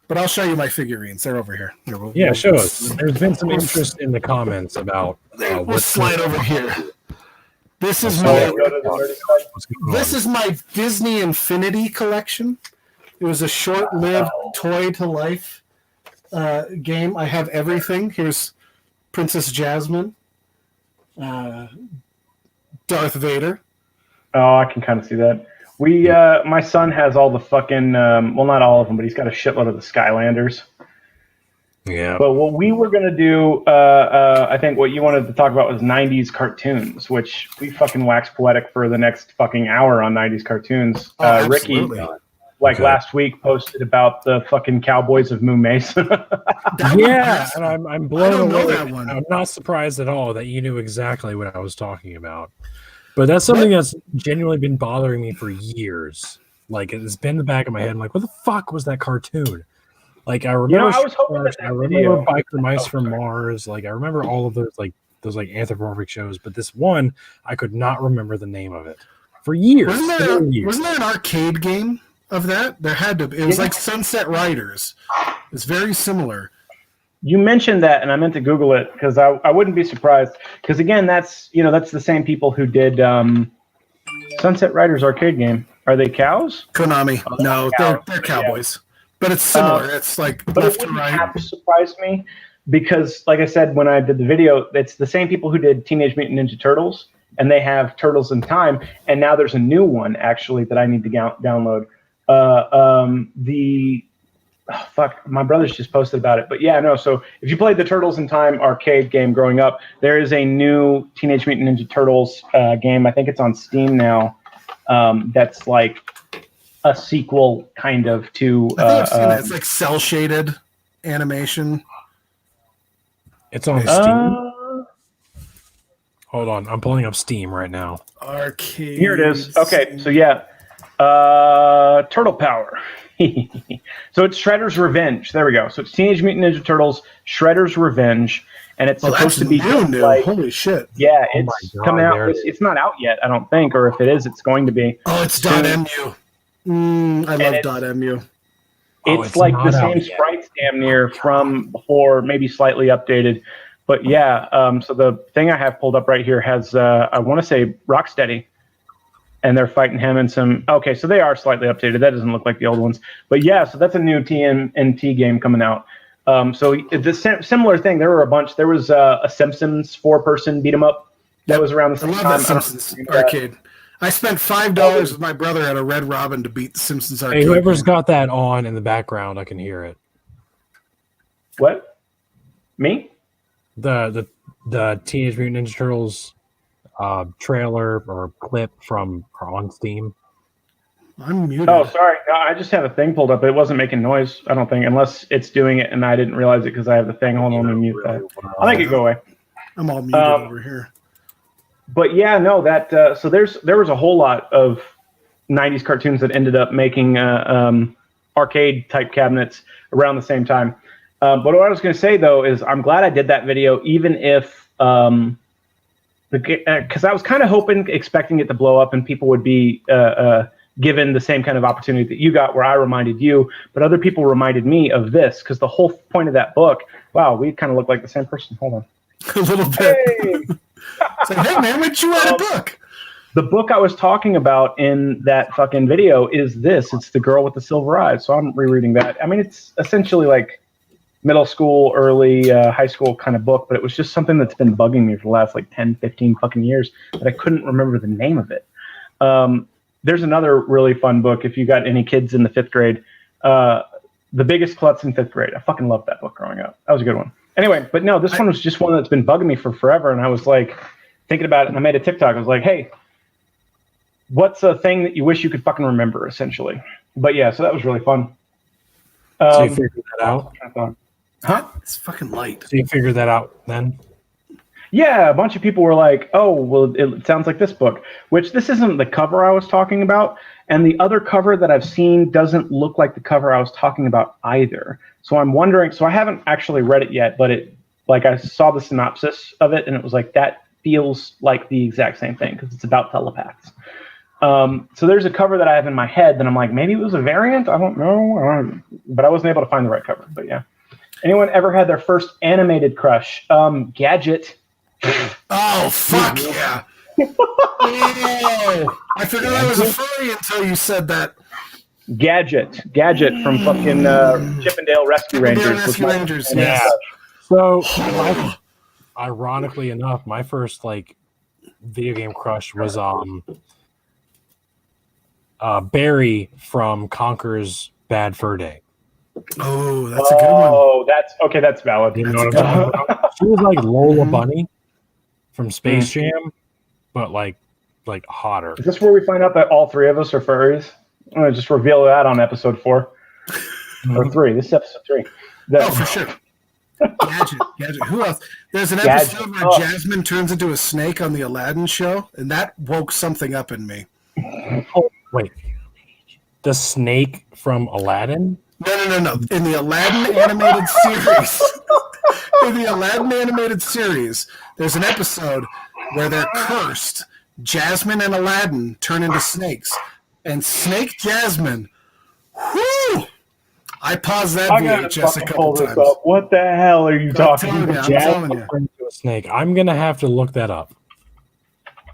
but I'll show you my figurines. They're over here. Yeah, show us. There's been some interest in the comments about we'll slide over here. This is my Disney Infinity collection. It was a short-lived toy to life game. I have everything. Here's Princess Jasmine, Darth Vader. Oh, I can kind of see that. My son has all the fucking, well, not all of them, but he's got a shitload of the Skylanders. Yeah. But what we were going to do, I think what you wanted to talk about was 90s cartoons, which we fucking wax poetic for the next fucking hour on 90s cartoons. Ricky, last week, posted about the fucking Cowboys of Moo Mesa. Yeah, and I'm blown away. I'm not surprised at all that you knew exactly what I was talking about. But that's something that's genuinely been bothering me for years. Like, it's been in the back of my head. I'm like, what the fuck was that cartoon? Like, I remember, I was hoping I remember Biker Mice from Mars. Like, I remember all of those anthropomorphic shows. But this one, I could not remember the name of it for years. Wasn't there an arcade game of that? There had to be. It was like Sunset Riders. It's very similar. You mentioned that, and I meant to Google it because I wouldn't be surprised. Because again, that's the same people who did Sunset Riders arcade game. Are they cows? Konami. No, they're cowboys. Yeah. But it's similar. It's like left to right. Have to surprise me because, like I said, when I did the video, it's the same people who did Teenage Mutant Ninja Turtles, and they have Turtles in Time, and now there's a new one actually that I need to download. My brothers just posted about it, but yeah, no. So if you played the Turtles in Time arcade game growing up, there is a new Teenage Mutant Ninja Turtles game. I think it's on Steam now. That's like a sequel kind of to I think I've seen it. It's like cell shaded animation. It's on Steam. Hold on, I'm pulling up Steam right now. Arcade. Here it is. Okay, so yeah. Turtle Power. So it's Shredder's Revenge. There we go. So it's Teenage Mutant Ninja Turtles Shredder's Revenge, and it's supposed to be new. Like, holy shit. Yeah, it's coming out. It's not out yet, I don't think, or if it is, it's going to be. Oh, it's .mu. I love .mu. It's like the same sprites damn near from before, maybe slightly updated. But yeah, so the thing I have pulled up right here has, I want to say, Rocksteady. And they're fighting him in some... Okay, so they are slightly updated. That doesn't look like the old ones. But yeah, so that's a new TMNT game coming out. So the similar thing, there were a bunch. There was a Simpsons 4-person beat-em-up that was around the same time. I love that Simpsons arcade. I spent $5 with my brother at a Red Robin to beat the Simpsons arcade. Hey, whoever's got that on in the background, I can hear it. What? Me? The Teenage Mutant Ninja Turtles trailer or clip from on Steam. I'm muted. Oh, sorry. I just have a thing pulled up. It wasn't making noise, I don't think, unless it's doing it and I didn't realize it because I have the thing. Hold on, let me mute that. I'll make it go away. I'm all muted over here. But yeah, no, that so there was a whole lot of 90s cartoons that ended up making arcade type cabinets around the same time. But what I was going to say though is I'm glad I did that video, even if because I was kind of expecting it to blow up and people would be given the same kind of opportunity that you got, where I reminded you, but other people reminded me of this because the whole point of that book. Wow, we kind of look like the same person. Hold on, a little bit. Hey. It's like, hey man, when'd you write a book? The book I was talking about in that fucking video is this. It's The Girl with the Silver Eyes. So I'm rereading that. I mean, it's essentially like middle school, early high school kind of book, but it was just something that's been bugging me for the last like 10, 15 fucking years that I couldn't remember the name of it. There's another really fun book if you got any kids in the 5th grade. The Biggest Klutz in 5th grade. I fucking loved that book growing up. That was a good one. Anyway, but no, this one was just one that's been bugging me for forever, and I was like thinking about it, and I made a TikTok. I was like, hey, what's a thing that you wish you could fucking remember, essentially? But yeah, so that was really fun. So you figured that out? Huh? It's fucking light. So you figured that out then? Yeah, a bunch of people were like, oh, well, it sounds like this book, which this isn't the cover I was talking about. And the other cover that I've seen doesn't look like the cover I was talking about either. So I'm wondering, so I haven't actually read it yet, but I saw the synopsis of it and it was like, that feels like the exact same thing because it's about telepaths. So there's a cover that I have in my head that I'm like, maybe it was a variant. I don't know. But I wasn't able to find the right cover. But yeah. Anyone ever had their first animated crush? Gadget. Oh, fuck yeah. Oh, I forgot I was a furry until you said that. Gadget from fucking Chippendale Rescue Rangers. Yeah. So, ironically enough, my first like video game crush was Barry from Conker's Bad Fur Day. Oh, that's a good one. Oh, that's valid. You know what I'm talking about? She was like Lola Bunny from Space Jam, but like hotter. Is this where we find out that all three of us are furries? I'm gonna just reveal that on episode 4 or 3. This is episode 3. For sure. Gadget. Who else? There's an episode where Jasmine turns into a snake on the Aladdin show, and that woke something up in me. Oh, wait. The snake from Aladdin? No. In the Aladdin animated series, there's an episode where they're cursed. Jasmine and Aladdin turn into snakes. And Snake Jasmine, whoo! I paused that VHS a couple times. What the hell are you talking about? Jasmine turned into a snake. I'm going to have to look that up.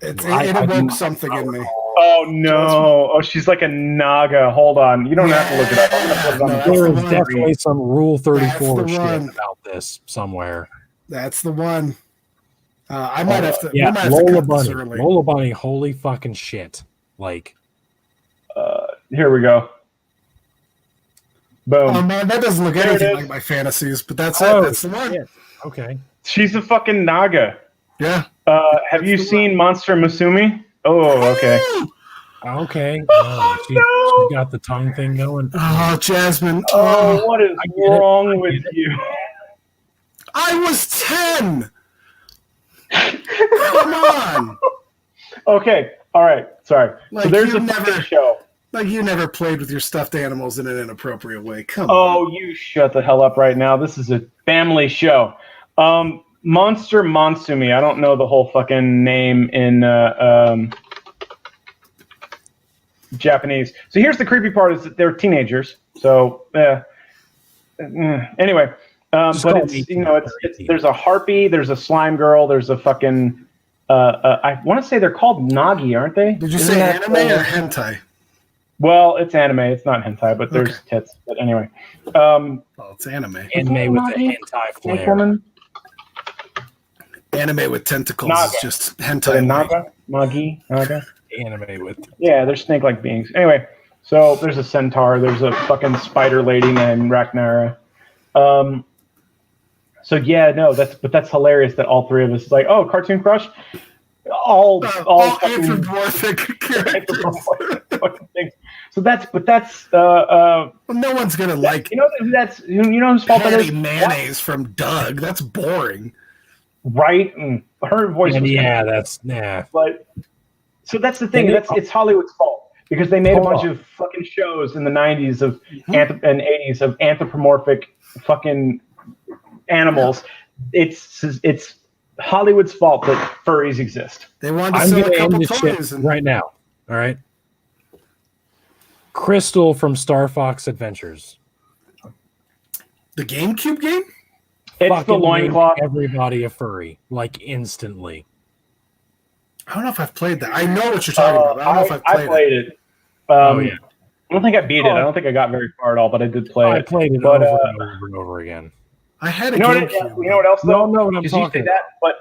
It evoked something in me. Oh, no. Oh, she's like a Naga. Hold on. You don't have to look it up. I'm gonna put it on there is definitely some Rule 34 shit about this somewhere. That's the one. I might have to. Yeah, Lola Bunny. Lola Bunny, holy fucking shit. Like. Here we go. Boom. Oh, man, that doesn't look anything like my fantasies, but that's it. That's the one. Yeah. Okay. She's a fucking Naga. Yeah. Have you seen Monster Musume? Oh, okay. Okay. She got the tongue thing going. Oh, Jasmine. Oh, what is wrong with you? I was 10. Come on. Okay. All right. Sorry. Like, so there's a fucking show. Like you never played with your stuffed animals in an inappropriate way. Come on. Oh, you shut the hell up right now. This is a family show. Monster Monsume. I don't know the whole fucking name in Japanese. So here's the creepy part: is that they're teenagers. So anyway, but it's there's a harpy, there's a slime girl, there's a fucking I want to say they're called Nagi, aren't they? Did you say anime or hentai? Well, it's anime. It's not hentai, but there's tits. But anyway, well, it's anime. Anime with the hentai flair. Anime with tentacles Naga. is just hentai. Naga. Anime with. Yeah, they're snake-like beings. Anyway, so there's a centaur. There's a fucking spider lady named Ragnar. So yeah, no, that's hilarious that all three of us is like, oh, cartoon crush. All anthropomorphic characters. Things. So that's well, no one's gonna like. You know whose fault that is? Mayonnaise from Doug. That's boring. Right, and her voice. But so that's the thing. It's Hollywood's fault because they made a bunch of fucking shows in the '90s and '80s of anthropomorphic fucking animals. It's Hollywood's fault that furries exist. They wanted to sell a couple toys right now. All right. Crystal from Star Fox Adventures. The GameCube game? It's fucking the loincloth. Everybody a furry, like instantly. I don't know if I've played that. I know what you're talking about. I don't know if I've played it. I don't think I beat it. I don't think I got very far at all, but I did play it. I played it over and over again. I had a GameCube. You know what else though? No, what I'm talking about. But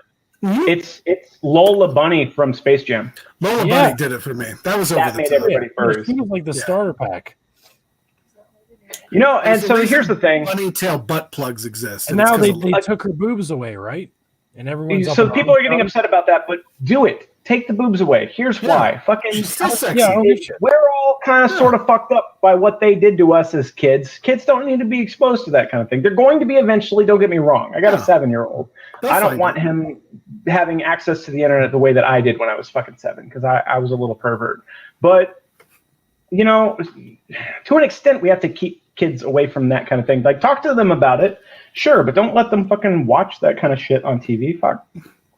it's Lola Bunny from Space Jam. Lola Bunny did it for me. That was over the top. Everybody furries. It was like the starter pack. You know, and so here's the thing: bunny tail butt plugs exist, and now they took her boobs away, right? And everyone's so people are getting upset about that, but do it. Take the boobs away. Here's why. Fucking she's still sexy. We're all kind of sort of fucked up by what they did to us as kids. Kids don't need to be exposed to that kind of thing. They're going to be eventually. Don't get me wrong. I got a 7-year-old. I don't want him having access to the internet the way that I did when I was fucking 7 because I was a little pervert. But you know, to an extent, we have to keep kids away from that kind of thing. Like talk to them about it, sure, but don't let them fucking watch that kind of shit on TV. Fuck.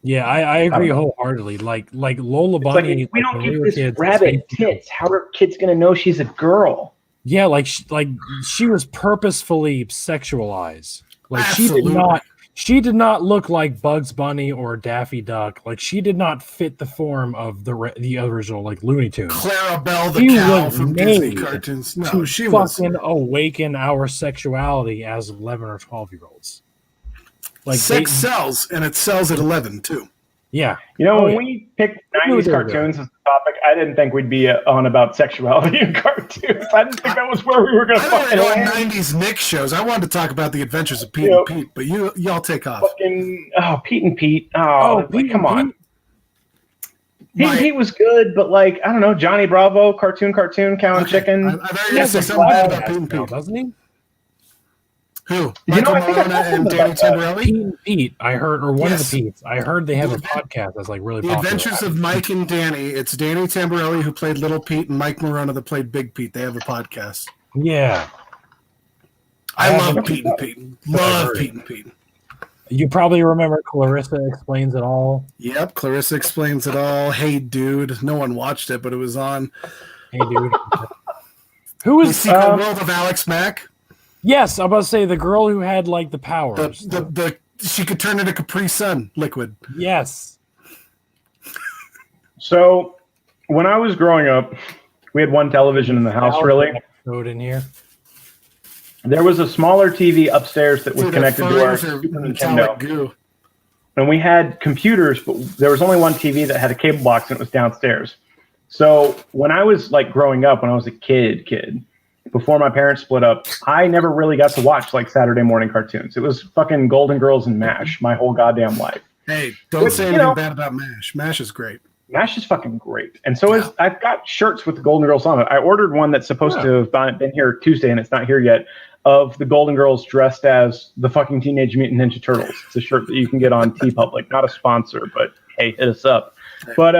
Yeah, I agree wholeheartedly. Like Lola It's like, Bunny. if we like, don't when give were this kids, rabbit tits, how are kids gonna know she's a girl? Yeah, like she was purposefully sexualized. Like Absolutely. she did not look like Bugs Bunny or Daffy Duck. Like she did not fit the form of the original like Looney Tunes. Clarabelle the She cow was from Disney cartoons. No, to she was. fucking awaken our sexuality as 11 or 12-year-olds. Like Sex sells, and it sells at 11 too. Yeah. You know, when we picked 90s cartoons as the topic, I didn't think we'd be on about sexuality in cartoons. I didn't think that was where we were going to fucking go on land. 90s Nick shows. I wanted to talk about the adventures of Pete and Pete, but y'all take off. Fucking, Pete and Pete. Oh, Pete come on. Pete. Pete and Pete was good, but like, I don't know, Johnny Bravo, cartoon, cow and chicken. I thought you were say something bad about Pete and Pete. Doesn't he? Who? You know, I think Morona and Danny Tamborelli? Pete and Pete, I heard, or one of the Pete's. I heard they have a podcast that's like really popular. The Adventures of Mike and Danny. It's Danny Tamborelli who played Little Pete and Mike Morona that played Big Pete. They have a podcast. Yeah. I love Pete and Pete. Love Pete and Pete. You probably remember Clarissa Explains It All. Yep, Clarissa Explains It All. Hey, dude. No one watched it, but it was on. Hey, dude. Who was The Secret World of Alex Mack? Yes, I'm about to say the girl who had like the powers. She could turn into Capri Sun liquid. Yes. So when I was growing up, we had one television in the house, really. Episode in here. There was a smaller TV upstairs that was connected to our Super Nintendo. And we had computers, but there was only one TV that had a cable box and it was downstairs. So when I was like growing up, when I was a kid, before my parents split up, I never really got to watch like Saturday morning cartoons. It was fucking Golden Girls and MASH my whole goddamn life. Hey, don't say anything bad about MASH. MASH is great. MASH is fucking great. And so is I've got shirts with the Golden Girls on it. I ordered one that's supposed to have been here Tuesday and it's not here yet, of the Golden Girls dressed as the fucking Teenage Mutant Ninja Turtles. It's a shirt that you can get on TeePublic. Not a sponsor, but hey, hit us up. But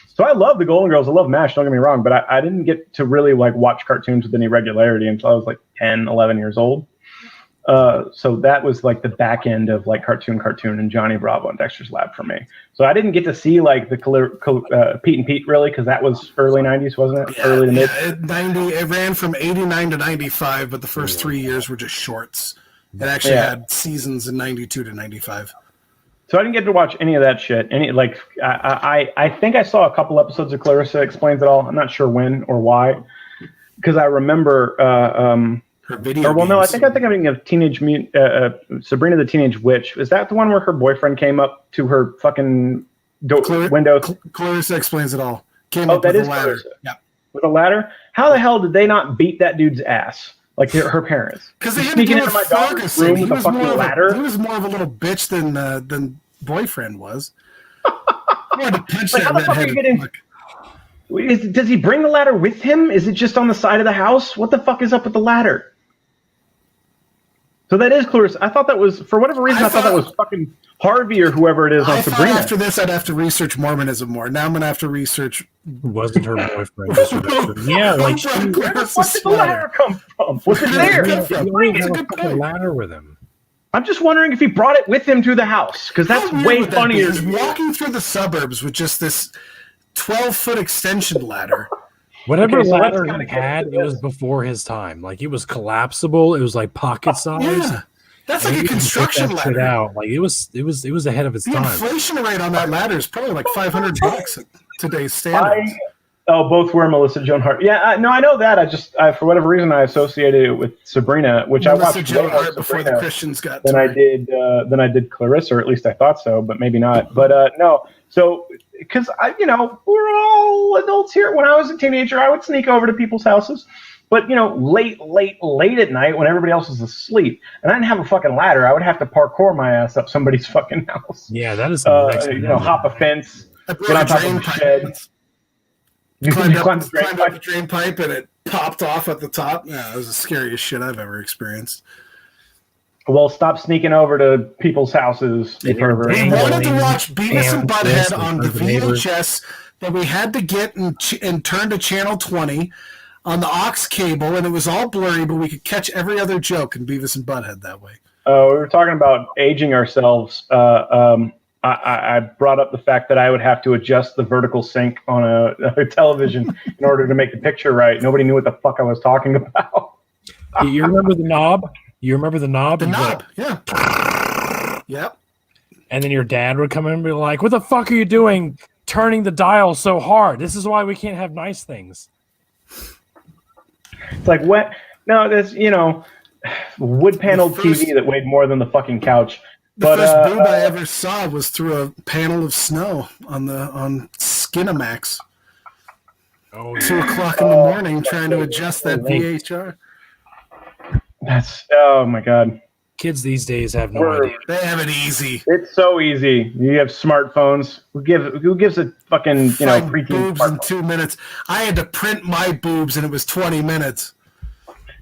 so I love the Golden Girls. I love MASH, don't get me wrong, but I didn't get to really like watch cartoons with any regularity until I was like 10, 11 years old. So that was like the back end of like Cartoon and Johnny Bravo and Dexter's Lab for me. So I didn't get to see like the Pete and Pete really, because that was early 90s, wasn't it? Early to mid. It ran from 89 to 95, but the first 3 years were just shorts. It actually had seasons in 92 to 95. So I didn't get to watch any of that shit. I think I saw a couple episodes of Clarissa Explains It All. I'm not sure when or why, because I remember. Her video. I think I'm thinking of Teenage Mutant Sabrina the Teenage Witch. Is that the one where her boyfriend came up to her fucking window? Clarissa Explains It All. Came up that with is a ladder. Clarissa. Yeah. With a ladder. How the hell did they not beat that dude's ass? Like her parents. Because they had to into my daughter's room with a fucking ladder. He was more of a little bitch than boyfriend was. How the fuck are you getting? Does he bring the ladder with him? Is it just on the side of the house? What the fuck is up with the ladder? So that is Clarissa. I thought that was, for whatever reason, I thought that was fucking Harvey or whoever it is on Sabrina. After this, I'd have to research Mormonism more. Now I'm going to have to research. Wasn't her boyfriend? Yeah, like where the fuck did the ladder come from? Was it there? He had a ladder with him. I'm just wondering if he brought it with him to the house, because that's way funnier. He's walking through the suburbs with just this 12-foot extension ladder. Whatever ladder he had, it was before his time. Like it was collapsible. It was like pocket size. Yeah. That's like a construction ladder. Like it was ahead of its time. The inflation rate on that ladder is probably like $500 at today's standards. Both were Melissa Joan Hart. Yeah, no, I know that. I for whatever reason I associated it with Sabrina, which Melissa I watched Joan Hart before the Christians got. Than I did Clarissa, or at least I thought so, but maybe not. But no, so because we're all adults here. When I was a teenager, I would sneak over to people's houses. But, late at night when everybody else is asleep, and I didn't have a fucking ladder, I would have to parkour my ass up somebody's fucking house. Yeah, that is hop a fence, get on top of a shed. You climbed up the drain pipe and it popped off at the top. Yeah, it was the scariest shit I've ever experienced. Well, stop sneaking over to people's houses. We wanted to watch Beavis and Butthead on the VHS that we had to get and turn to channel 20 on the aux cable, and it was all blurry, but we could catch every other joke in Beavis and Butthead that way. We were talking about aging ourselves. I brought up the fact that I would have to adjust the vertical sync on a television in order to make the picture right. Nobody knew what the fuck I was talking about. You remember the knob? You remember the knob? The knob, yeah. Yep. And then your dad would come in and be like, "What the fuck are you doing turning the dial so hard? This is why we can't have nice things." It's like, what? No, there's, wood paneled TV that weighed more than the fucking couch. The first boob I ever saw was through a panel of snow on Skinamax. Oh, 2 o'clock in the morning, trying to adjust that VHR. Oh my god. Kids these days have no idea. They have it easy. It's so easy. You have smartphones. Who gives a fucking preteen boobs smartphone? in 2 minutes? I had to print my boobs, and it was 20 minutes.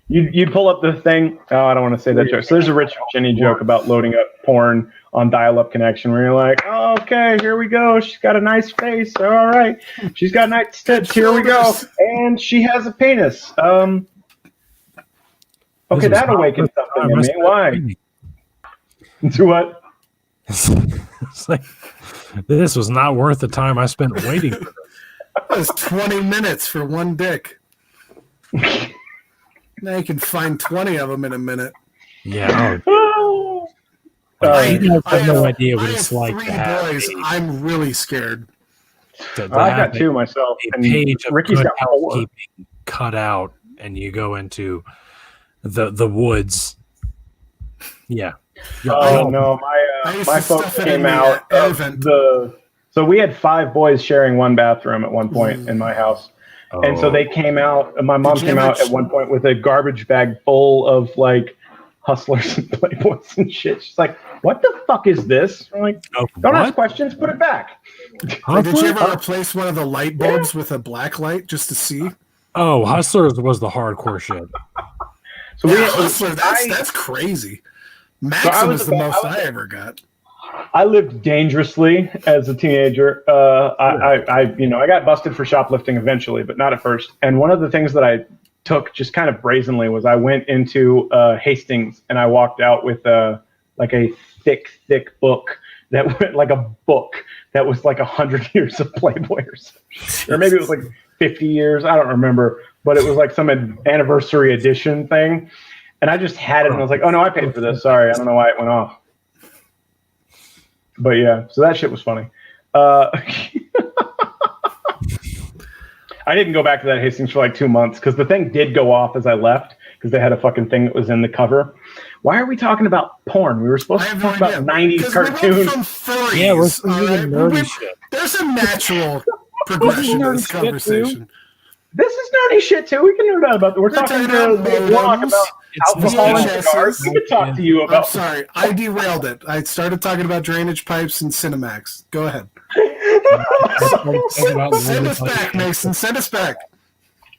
You pull up the thing. Oh, I don't want to say that joke. So there's a Richard Jenny joke about loading up porn on dial-up connection, where you're like, oh, okay, here we go. She's got a nice face. All right, she's got nice tits. Here we go, and she has a penis. Okay, that awakens something in me. Why? To what? It's like, this was not worth the time I spent waiting. It was 20 minutes for one dick. Now you can find 20 of them in a minute. Yeah. I have no idea what it's like. 3 boys. I'm really scared. I got 2 myself. A And page of Ricky's good got 4. housekeeping cut out, and you go into the woods. Yeah. Oh no, my folks came out of so we had 5 boys sharing one bathroom at one point in my house. And so they came out, my mom came out at one point with a garbage bag full of like hustlers and playboys and shit. She's like, what the fuck is this? I'm like, don't ask questions, put it back. Did you ever replace one of the light bulbs with a black light just to see? Oh, Hustlers was the hardcore shit. So Hustler, that's crazy. Maxim is the most I ever got. I lived dangerously as a teenager. I got busted for shoplifting eventually, but not at first. And one of the things that I took just kind of brazenly was I went into Hastings and I walked out with like a thick book that went like a book that was like 100 years of Playboy or something. Or maybe it was like 50 years. I don't remember, but it was like some anniversary edition thing. And I just had it and I was like, oh no, I paid for this. Sorry. I don't know why it went off. But yeah, so that shit was funny. I didn't go back to that Hastings for like 2 months because the thing did go off as I left because they had a fucking thing that was in the cover. Why are we talking about porn? We were supposed to talk about 90s cartoons. Yeah, we're doing nerdy shit. There's a natural progression to this conversation. This is nerdy shit too. We can nerd out about it. We're talking to Block about alcohol and cigars. We can talk to you about. I'm sorry, I derailed it. I started talking about drainage pipes and Cinemax. Go ahead. Send us back, Mason. Send us back.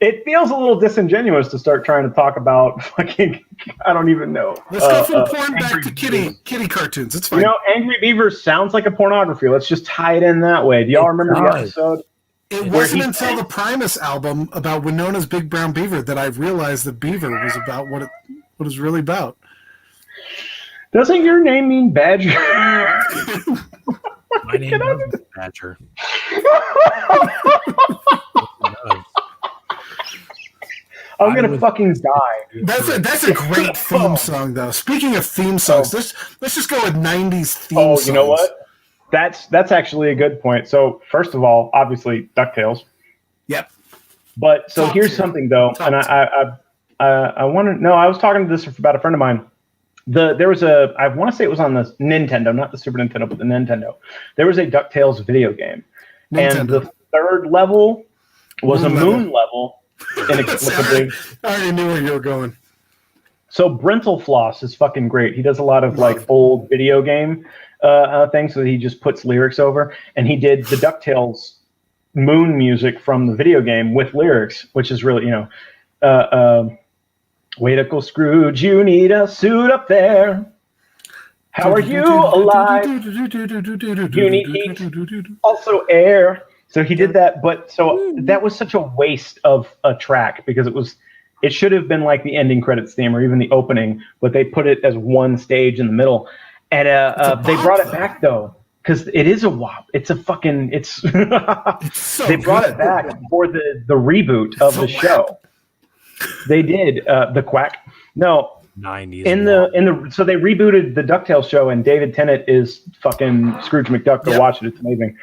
It feels a little disingenuous to start trying to talk about fucking. I don't even know. Let's go from porn back to kitty cartoons. It's fine. Angry Beavers sounds like a pornography. Let's just tie it in that way. Do y'all remember the episode? It wasn't until the Primus album about Winona's Big Brown Beaver that I realized that beaver was about what it was really about. Doesn't your name mean badger? My name is Badger. I'm gonna fucking die. That's a great theme song, though. Speaking of theme songs, let's just go with 90s theme songs. Oh, you know what? That's actually a good point. So first of all, obviously DuckTales. Yep. But so here's something though, and I want to know. I was talking to this about a friend of mine. There was I want to say it was on the Nintendo, not the Super Nintendo, but the Nintendo. There was a DuckTales video game, and the third level was a moon level. Inexplicably, I already knew where you were going. So Brentalfloss is fucking great. He does a lot of like old video game things that he just puts lyrics over, and he did the DuckTales moon music from the video game with lyrics, which is really, wait Uncle Scrooge, you need a suit up there. How are you alive? You need heat, also air. So he did that, but so that was such a waste of a track because it It should have been like the ending credits theme or even the opening, but they put it as one stage in the middle. And they brought it back though, because it is a WAP. It's a fucking it's. So they brought it back for the reboot of the show. They did the Quack. No, 90s. So they rebooted the DuckTales show, and David Tennant is fucking Scrooge McDuck. Go watch it; it's amazing.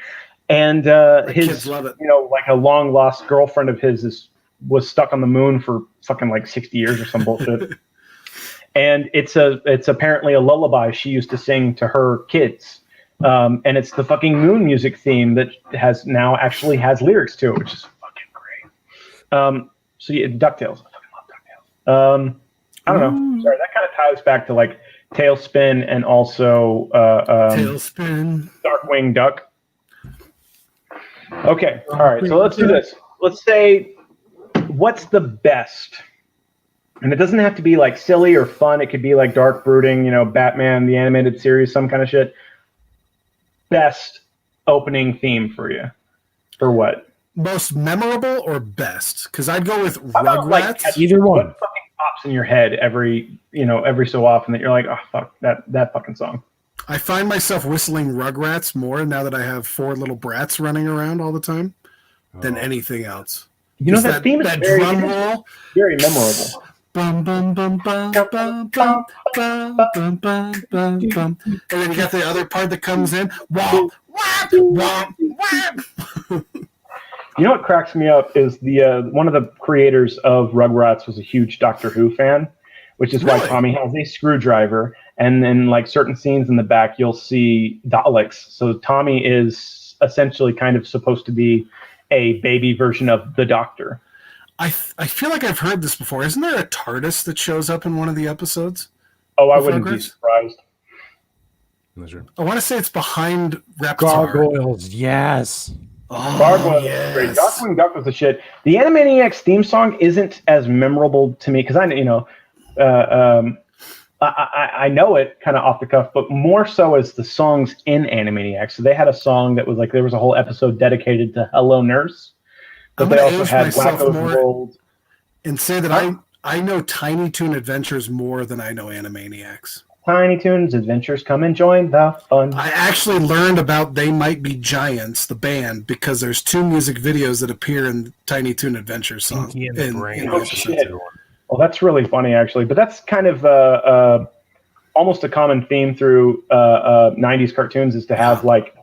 And his, kids love it. like a long lost girlfriend of his was stuck on the moon for fucking like 60 years or some bullshit. And it's apparently a lullaby she used to sing to her kids. And it's the fucking moon music theme that actually has lyrics to it, which is fucking great. So yeah, DuckTales. I fucking love DuckTales. I don't know. Sorry, that kind of ties back to like Tailspin and also Tailspin. Darkwing Duck. Okay, all right. So let's do this. Let's say, what's the best? And it doesn't have to be like silly or fun. It could be like dark, brooding, Batman, the animated series, some kind of shit. Best opening theme for you. For what? Most memorable or best? Because I'd go with Rugrats. Either one. What fucking pops in your head every so often that you're like, oh, fuck, that fucking song. I find myself whistling Rugrats more now that I have 4 little brats running around all the time than anything else. That theme is that very, drum roll, very memorable. bum, bum, bum, bum, bum, bum, bum, bum, bum, bum, bum. And then you got the other part that comes in. Womp, womp, womp, womp. You know what cracks me up is the one of the creators of Rugrats was a huge Doctor Who fan, which is why Tommy has a screwdriver. And then, like certain scenes in the back, you'll see Daleks. So Tommy is essentially kind of supposed to be a baby version of the Doctor. I feel like I've heard this before. Isn't there a TARDIS that shows up in one of the episodes? Oh, I wouldn't be surprised. I want to say it's behind Reptar. Gargoyles, yes. Oh, Gargoyles yes. was great. Darkwing Duck was the shit. The Animaniacs theme song isn't as memorable to me because I know it kind of off the cuff, but more so as the songs in Animaniacs. So they had a song that was like, there was a whole episode dedicated to Hello Nurse, but they also had Wacko's World. And say that I know Tiny Toon Adventures more than I know Animaniacs. Tiny Toons Adventures, come and join the fun. I actually learned about They Might Be Giants, the band, because there's 2 music videos that appear in Tiny Toon Adventures songs. Oh, shit. Well, that's really funny, actually. But that's kind of almost a common theme through 90s cartoons is to have, like,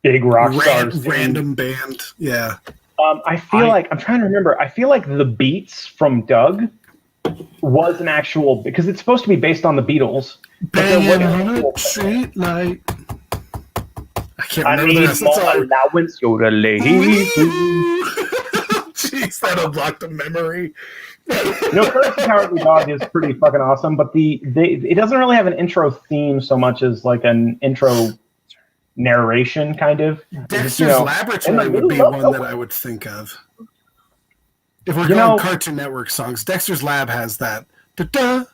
big rock stars. Random band, yeah. I'm trying to remember. I feel like the beats from Doug was an actual, because it's supposed to be based on the Beatles. Banging on a street light. I can't remember the rest. Allowance, Jeez, that unlocked a memory. Courage the Cowardly Dog is pretty fucking awesome, but it doesn't really have an intro theme so much as like an intro narration kind of. Dexter's Laboratory would be one that I would think of. If we're going Cartoon Network songs, Dexter's Lab has that. Da-da,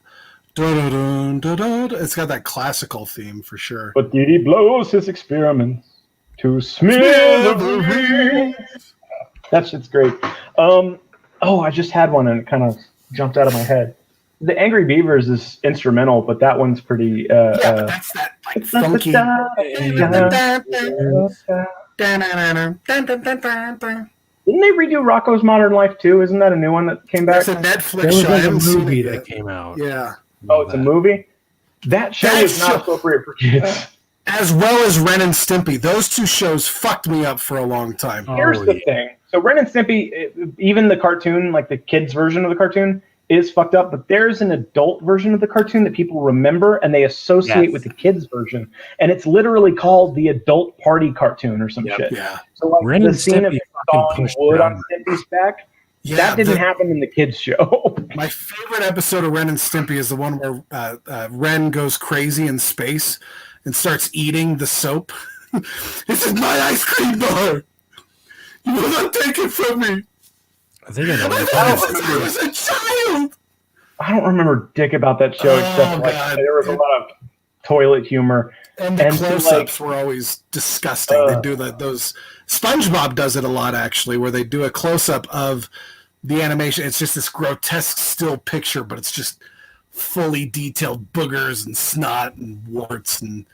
da-da-da-da-da. It's got that classical theme for sure. But Dee Dee blows his experiments to smithereens. That shit's great. I just had one and it kind of jumped out of my head. The Angry Beavers is instrumental, but that one's pretty. But that's that like funky. Didn't they redo Rocko's Modern Life too? Isn't that a new one that came back? That's a Netflix show. There was a movie that came out. Yeah. Oh, it's a movie? That show is not appropriate for kids. As well as Ren and Stimpy. Those 2 shows fucked me up for a long time. Here's the thing. So Ren and Stimpy, even the cartoon, like the kids' version of the cartoon, is fucked up, but there's an adult version of the cartoon that people remember and they associate with the kids' version. And it's literally called the Adult Party Cartoon or some shit. Yeah. So like Ren the and scene of Stimpy sawing wood on Stimpy's back, that didn't happen in the kids' show. My favorite episode of Ren and Stimpy is the one where Ren goes crazy in space and starts eating the soap. This is my ice cream bar. You will not take it from me. I think I know. I was a child. I don't remember dick about that show except like, there was a lot of toilet humor. And the close-ups were always disgusting. They do those. SpongeBob does it a lot, actually, where they do a close-up of the animation, it's just this grotesque still picture, but it's just fully detailed boogers and snot and warts and.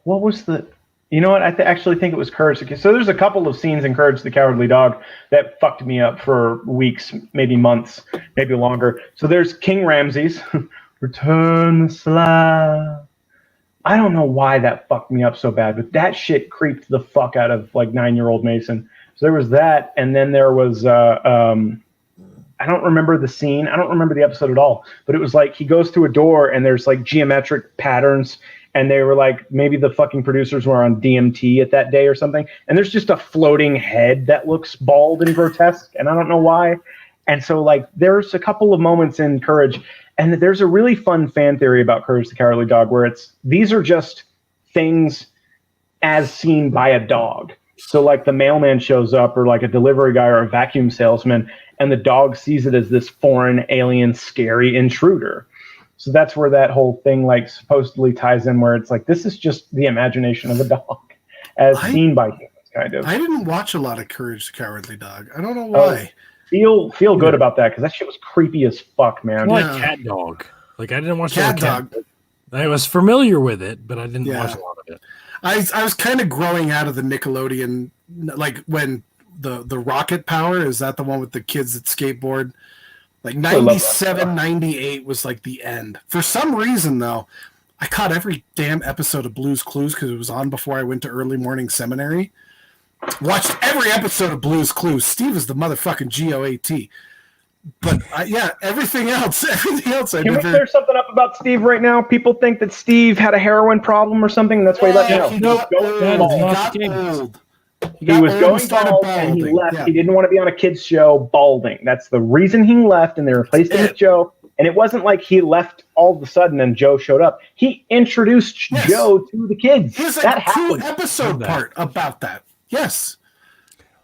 What was the? You know what? I actually think it was Courage. So there's a couple of scenes in Courage the Cowardly Dog that fucked me up for weeks, maybe months, maybe longer. So there's King Ramses, Return the Slab. I don't know why that fucked me up so bad, but that shit creeped the fuck out of like 9-year-old Mason. So there was that, and then there was I don't remember the scene. I don't remember the episode at all, but it was like he goes through a door and there's like geometric patterns. And they were like, maybe the fucking producers were on DMT at that day or something. And there's just a floating head that looks bald and grotesque. And I don't know why. And so like, there's a couple of moments in Courage. And there's a really fun fan theory about Courage the Cowardly Dog, where these are just things as seen by a dog. So like the mailman shows up, or like a delivery guy or a vacuum salesman, and the dog sees it as this foreign, alien, scary intruder. So that's where that whole thing like supposedly ties in, where it's like, this is just the imagination of a dog as seen by humans, kind of. I didn't watch a lot of Courage the Cowardly Dog. I don't know why. Feel good about that, because that shit was creepy as fuck, man. Like Cat Dog. Like I didn't watch Cat Dog. I was familiar with it, but I didn't watch a lot of it. I was kind of growing out of the Nickelodeon, like when the Rocket Power, is that the one with the kids that skateboard? Like 97, 98 was like the end. For some reason, though, I caught every damn episode of Blue's Clues because it was on before I went to early morning seminary. Watched every episode of Blue's Clues. Steve is the motherfucking GOAT. But everything else I Can we clear something up about Steve right now? People think that Steve had a heroin problem or something, and that's why he let me know. He got old. He was going bald, and he left. Yeah. He didn't want to be on a kid's show balding. That's the reason he left, and they replaced him with Joe. And it wasn't like he left all of a sudden and Joe showed up. He introduced Joe to the kids. There's that happened. 2-episode part about that. Yes.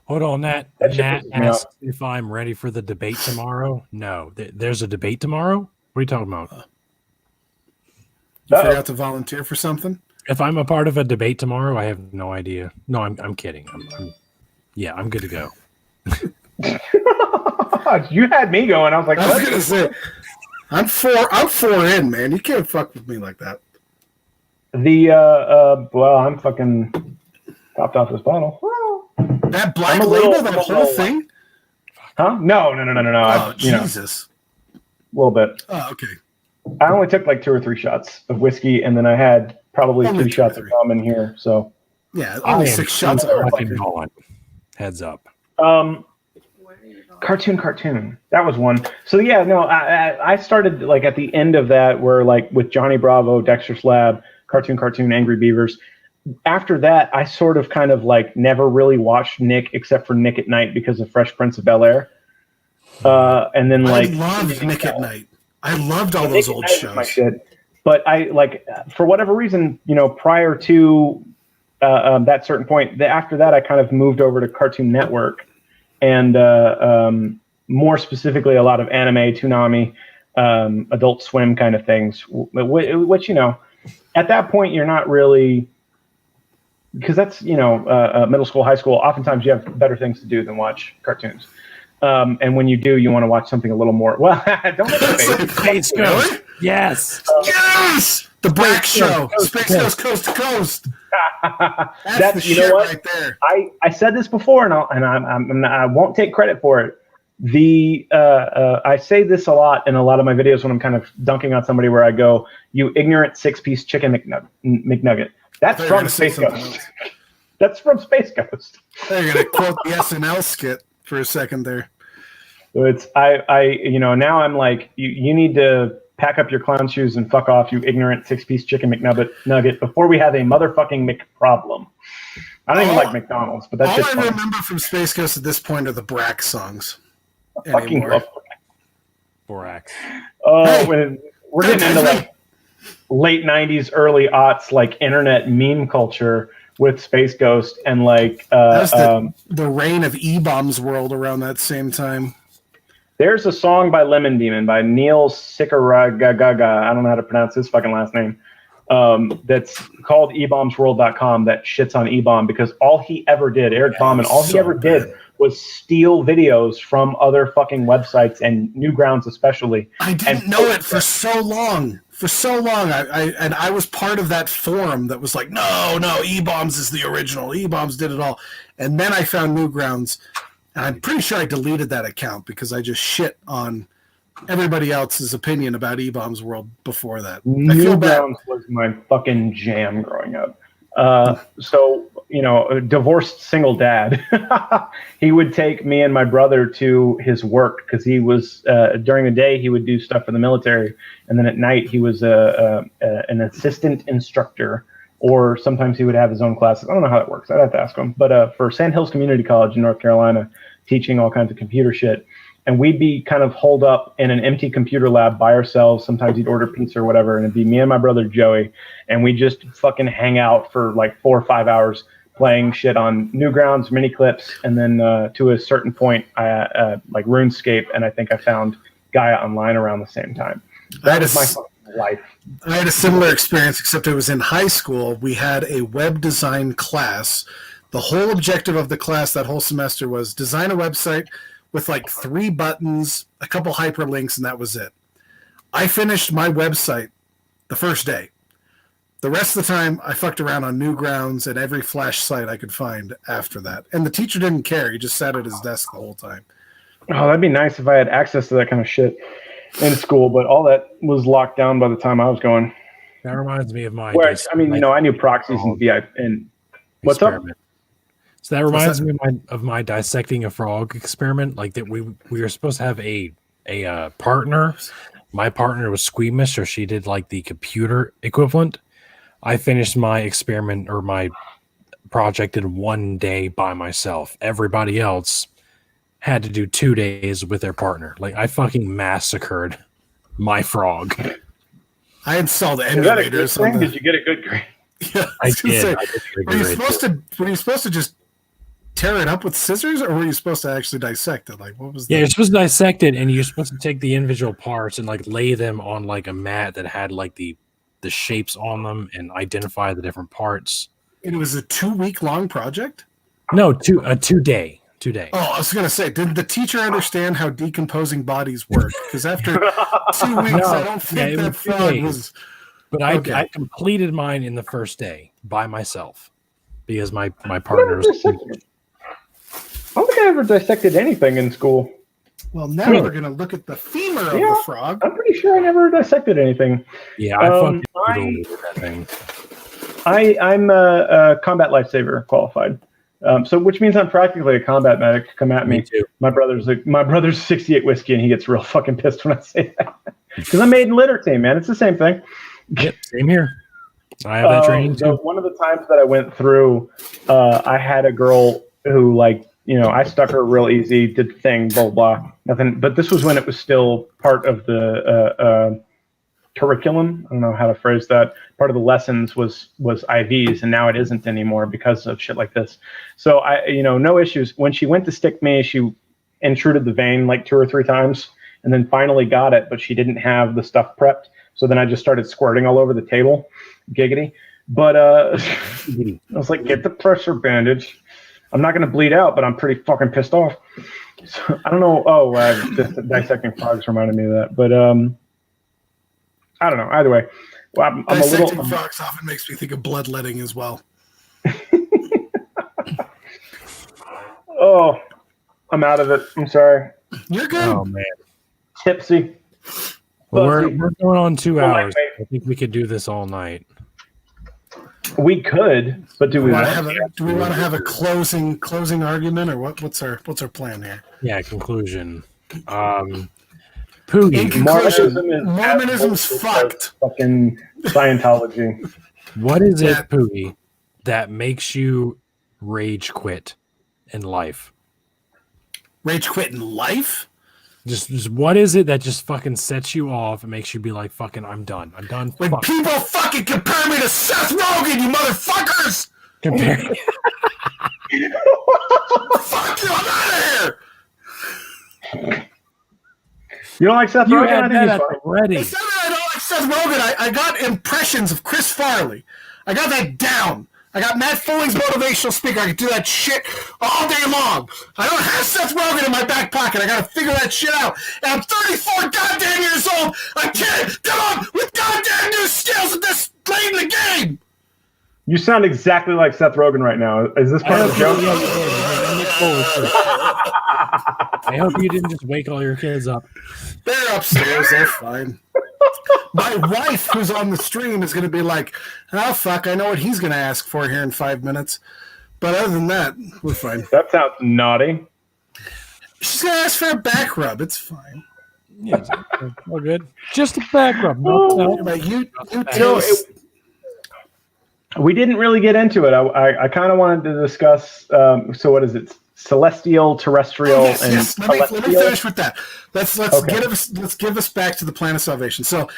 Hold on, Nat asked if I'm ready for the debate tomorrow. No. There's a debate tomorrow? What are you talking about? You forgot to volunteer for something? If I'm a part of a debate tomorrow, I have no idea. No, I'm kidding. I'm good to go. You had me going. I was like, I was gonna say, I'm four in, man. You can't fuck with me like that. I'm fucking topped off this bottle. That black label, that whole thing? Huh? No. Oh, Jesus. A little bit. Oh, okay. I only took like 2 or 3 shots of whiskey, and then I had probably 3 shots of rum in here. So yeah, only 6 shots. Heads up. Cartoon. That was one. So yeah, no, I started like at the end of that, where like with Johnny Bravo, Dexter's Lab, Cartoon, Angry Beavers. After that, I sort of kind of like never really watched Nick except for Nick at Night because of Fresh Prince of Bel-Air. And then like I loved Nick at Night. I loved all those old shows. My shit. But I like, for whatever reason, prior to that certain point, after that, I kind of moved over to Cartoon Network, and more specifically, a lot of anime, Toonami, Adult Swim kind of things. Which at that point, you're not really, because that's middle school, high school. Oftentimes, you have better things to do than watch cartoons. And when you do, you want to watch something a little more. Well, don't let the Space Ghost. Yes. Yes. The Break Show. Space Ghost Coast to Coast. That's the shit right there. I said this before, and I won't take credit for it. I say this a lot in a lot of my videos when I'm kind of dunking on somebody, where I go, "You ignorant 6-piece chicken McNugget." That's from Space Ghost. That's from Space Ghost. You're gonna quote the SNL skit for a second there. So it's now I'm like, you need to pack up your clown shoes and fuck off, you ignorant 6-piece chicken McNugget, before we have a motherfucking McProblem. I don't even like McDonald's, but that's just all I remember from Space Ghost at this point are the Brack songs. Fucking love Brack. We're getting into like late 90s, early aughts, like internet meme culture with Space Ghost, and like the reign of E-Bombs World around that same time. There's a song by Lemon Demon by Neil Sikaragaga. I don't know how to pronounce his fucking last name. That's called ebombsworld.com that shits on E-Bomb, because all he ever did, Eric Bauman, all he ever did was steal videos from other fucking websites and Newgrounds especially. I didn't know it for so long. For so long, I was part of that forum that was like, no, E-Bombs is the original. E-Bombs did it all. And then I found Newgrounds, and I'm pretty sure I deleted that account because I just shit on everybody else's opinion about E-Bombs World before that. I feel bad. Newgrounds was my fucking jam growing up. So, divorced single dad, he would take me and my brother to his work because he was, during the day, he would do stuff for the military. And then at night, he was an assistant instructor, or sometimes he would have his own classes. I don't know how that works. I'd have to ask him. But for Sand Hills Community College in North Carolina, teaching all kinds of computer shit. And we'd be kind of holed up in an empty computer lab by ourselves. Sometimes he'd order pizza or whatever, and it'd be me and my brother Joey, and we just fucking hang out for like 4 or 5 hours playing shit on Newgrounds, mini clips, and then to a certain point, like RuneScape, and I think I found Gaia Online around the same time. That is my fucking life. I had a similar experience, except it was in high school. We had a web design class. The whole objective of the class that whole semester was design a website with like 3 buttons, a couple hyperlinks, and that was it. I finished my website the first day. The rest of the time, I fucked around on Newgrounds and every Flash site I could find after that. And the teacher didn't care. He just sat at his desk the whole time. Oh, that'd be nice if I had access to that kind of shit in school, but all that was locked down by the time I was going. That reminds me of my... I knew proxies and VIP. And what's experiment. up? So that reminds me of my dissecting a frog experiment. Like that, we were supposed to have a partner. My partner was squeamish, so she did like the computer equivalent. I finished my experiment or my project in 1 day by myself. Everybody else had to do 2 days with their partner. Like I fucking massacred my frog. I installed emulators. Did you get a good grade? Yeah, I did. Were you supposed to just tear it up with scissors, or were you supposed to actually dissect it? Like, what was that? Yeah, you're supposed to dissect it, and you're supposed to take the individual parts and like lay them on like a mat that had like the shapes on them and identify the different parts. And it was a 2-week long project? No, a 2 day. 2 day. Oh, I was gonna say, did the teacher understand how decomposing bodies work? Because after 2 weeks, I don't think that frog was. But I completed mine in the first day by myself because my partner was. I don't think I ever dissected anything in school. Well, now we're going to look at the femur of the frog. I'm pretty sure I never dissected anything. Yeah, I fucking with that thing. I'm a combat lifesaver qualified. Which means I'm practically a combat medic. Come at me. Too. My brother's 68 whiskey, and he gets real fucking pissed when I say that. Because I'm made in litter team, man. It's the same thing. Yep, same here. I have that training too. One of the times that I went through, I had a girl who I stuck her real easy, did the thing, blah, blah, nothing. But this was when it was still part of the curriculum. I don't know how to phrase that. Part of the lessons was IVs, and now it isn't anymore because of shit like this. So no issues. When she went to stick me, she intruded the vein like 2 or 3 times, and then finally got it, but she didn't have the stuff prepped. So then I just started squirting all over the table. Giggity. But I was like, get the pressure bandage. I'm not going to bleed out, but I'm pretty fucking pissed off. So, I don't know. Dissecting frogs reminded me of that. But I don't know. Either way. Well, Dissecting frogs often makes me think of bloodletting as well. Oh, I'm out of it. I'm sorry. You're good. Oh, man. Tipsy. Well, we're going on 2 hours. I think we could do this all night. We could, but do we want to have a closing argument, or what's our plan here? Yeah, conclusion. In Poogie. conclusion, Mormonism's fucked. Fucking Scientology. What is it, Poogie, that makes you rage quit in life? Rage quit in life? Just what is it that just fucking sets you off and makes you be like, fucking, I'm done. When people fucking compare me to Seth Rogen, you motherfuckers! Compare. Fuck you, I'm out of here! You don't like Seth You Rogen? had I think that he's fine. already. I don't like Seth Rogen. I got impressions of Chris Farley. I got that down. I got Matt Foley's motivational speaker. I can do that shit all day long. I don't have Seth Rogen in my back pocket. I got to figure that shit out. And I'm 34 goddamn years old. I can't come up with goddamn new skills at this late in the game. You sound exactly like Seth Rogen right now. Is this part of the joke? I hope you didn't just wake all your kids up. They're upstairs. They're fine. My wife, who's on the stream, is going to be like, oh, fuck, I know what he's going to ask for here in 5 minutes. But other than that, we're fine. That sounds naughty. She's going to ask for a back rub. It's fine. Yeah, all good. Just a back rub. No. But you tell us. We didn't really get into it. I kind of wanted to discuss, so what is it? Celestial, terrestrial, and yes. Let me finish with that. Let's give us back to the plan of salvation. So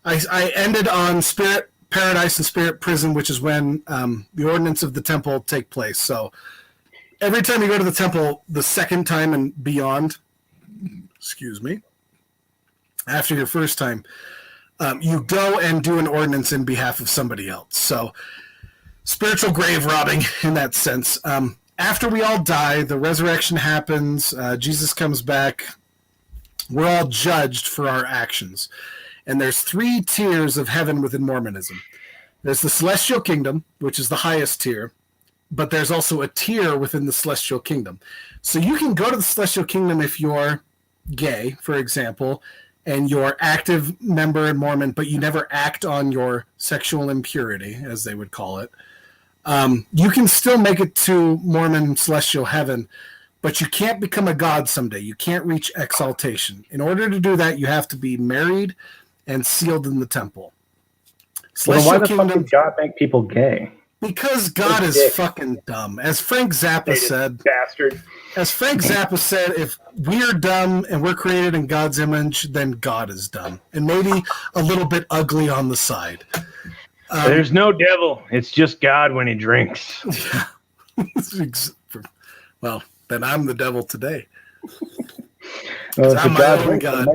I ended on spirit paradise and spirit prison, which is when the ordinance of the temple take place. So every time you go to the temple, the second time and beyond, after your first time, you go and do an ordinance in behalf of somebody else. So spiritual grave robbing in that sense. After we all die, the resurrection happens, Jesus comes back, we're all judged for our actions. And there's 3 tiers of heaven within Mormonism. There's the celestial kingdom, which is the highest tier, but there's also a tier within the celestial kingdom. So you can go to the celestial kingdom if you're gay, for example, and you're active member in Mormon, but you never act on your sexual impurity, as they would call it. You can still make it to Mormon celestial heaven, but you can't become a god someday. You can't reach exaltation. In order to do that, you have to be married and sealed in the temple. Well, why the fuck did God make people gay? Because God is fucking dumb. As Frank Zappa said, bastard. As Frank Zappa said, if we're dumb and we're created in God's image, then God is dumb. And maybe a little bit ugly on the side. There's no devil. It's just God when he drinks. Well, then I'm the devil today. I'm my own God.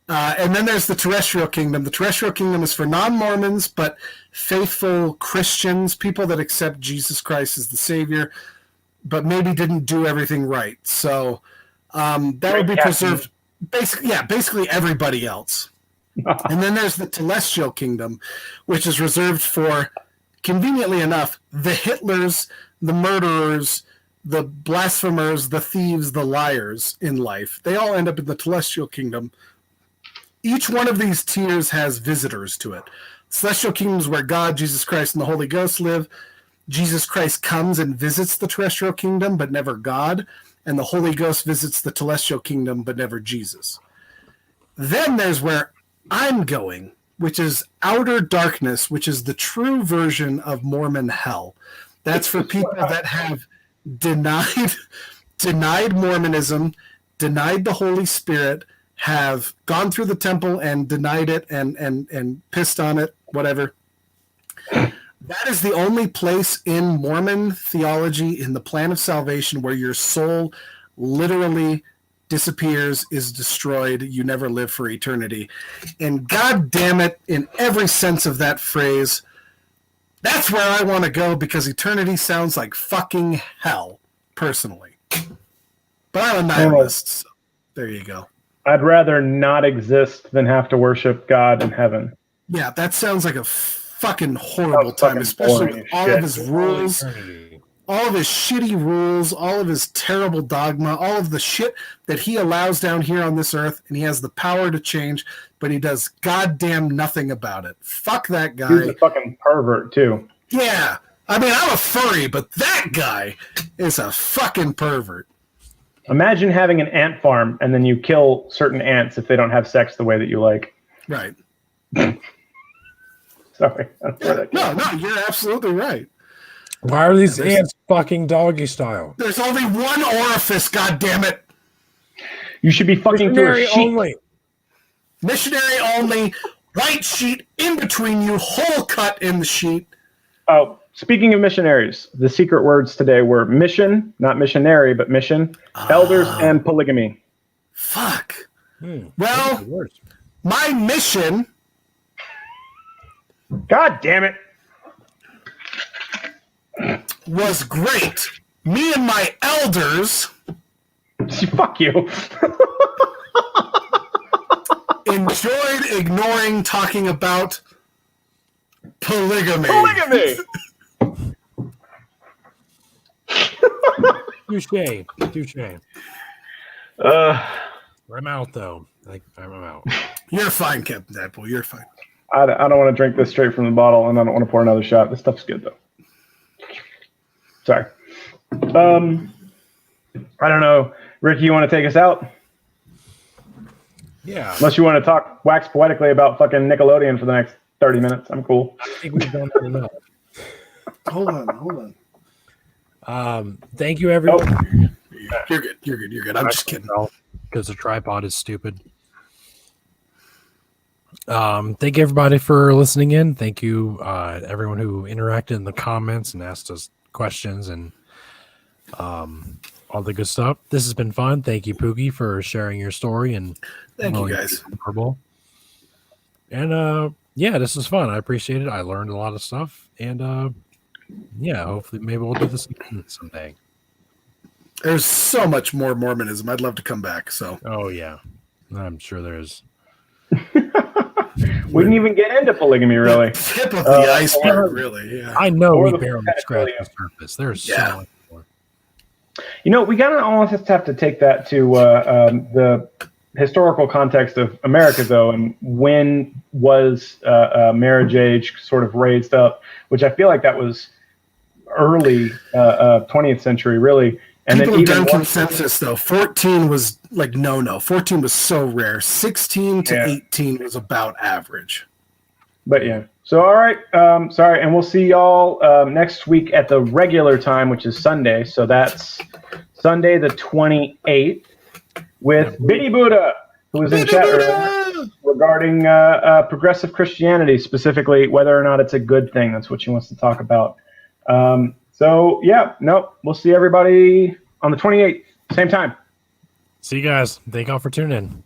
And then there's the terrestrial kingdom. The terrestrial kingdom is for non-Mormons, but faithful Christians, people that accept Jesus Christ as the Savior, but maybe didn't do everything right. So that would be preserved. Basically everybody else. And then there's the celestial kingdom, which is reserved for, conveniently enough, the Hitlers, the murderers, the blasphemers, the thieves, the liars in life. They all end up in the celestial kingdom. Each one of these tiers has visitors to it. Celestial kingdom is where God, Jesus Christ, and the Holy Ghost live. Jesus Christ comes and visits the terrestrial kingdom, but never God. And the Holy Ghost visits the celestial kingdom, but never Jesus. Then there's where I'm going, which is outer darkness, which is the true version of Mormon hell. That's for people that have denied Mormonism, denied the Holy Spirit, have gone through the temple and denied it and pissed on it, whatever. That is the only place in Mormon theology, in the plan of salvation, where your soul literally disappears, is destroyed, you never live for eternity. And God damn it, in every sense of that phrase, that's where I want to go, because eternity sounds like fucking hell, personally. But I'm a nihilist, so there you go. I'd rather not exist than have to worship God in heaven. Yeah, that sounds like a fucking horrible time, especially with all of his rules, all of his shitty rules, all of his terrible dogma, all of the shit that he allows down here on this earth, and he has the power to change, but he does goddamn nothing about it. Fuck that guy. He's a fucking pervert, too. Yeah. I mean, I'm a furry, but that guy is a fucking pervert. Imagine having an ant farm, and then you kill certain ants if they don't have sex the way that you like. Right. Sorry. No, you're absolutely right. Why are these ants fucking doggy style? There's only one orifice, goddammit. You should be fucking through a sheet. Only. Missionary only. White sheet in between you. Hole cut in the sheet. Oh, speaking of missionaries, the secret words today were mission, not missionary, but mission, elders, and polygamy. Fuck. Well, my mission. God damn it. was great. Me and my elders Fuck you. enjoyed ignoring talking about polygamy. Touche. I'm out though. I'm out. You're fine, Captain Deadpool. You're fine. I don't want to drink this straight from the bottle, and I don't want to pour another shot. This stuff's good though. Sorry. I don't know, Ricky. You want to take us out? Yeah. Unless you want to talk wax poetically about fucking Nickelodeon for the next 30 minutes. I'm cool. I think we've done that enough. Hold on. Thank you, everyone. You're good. I'm just kidding. Because the tripod is stupid. Thank you, everybody, for listening in. Thank you, everyone who interacted in the comments and asked us questions and all the good stuff. This has been fun. Thank you, Poogie, for sharing your story and thank you guys. And yeah, this was fun. I appreciate it. I learned a lot of stuff, and yeah, hopefully, maybe we'll do this again someday. There's so much more Mormonism. I'd love to come back. So. Oh yeah, I'm sure there is. We didn't even get into polygamy, really. The tip of the iceberg, really. Yeah. I know we barely scratched the surface. There's so much more. You know, we gotta almost have to take that to the historical context of America, though, and when was marriage age sort of raised up, which I feel like that was early 20th century, really. And people then have even done consensus, though. 14 was like no. 14 was so rare. 16 to 18 was about average. But yeah. So, all right. Sorry. And we'll see y'all next week at the regular time, which is Sunday. So that's Sunday the 28th with Biddy Buddha, who was in chat earlier regarding progressive Christianity, specifically whether or not it's a good thing. That's what she wants to talk about. So, yeah, we'll see everybody on the 28th, same time. See you guys. Thank y'all for tuning in.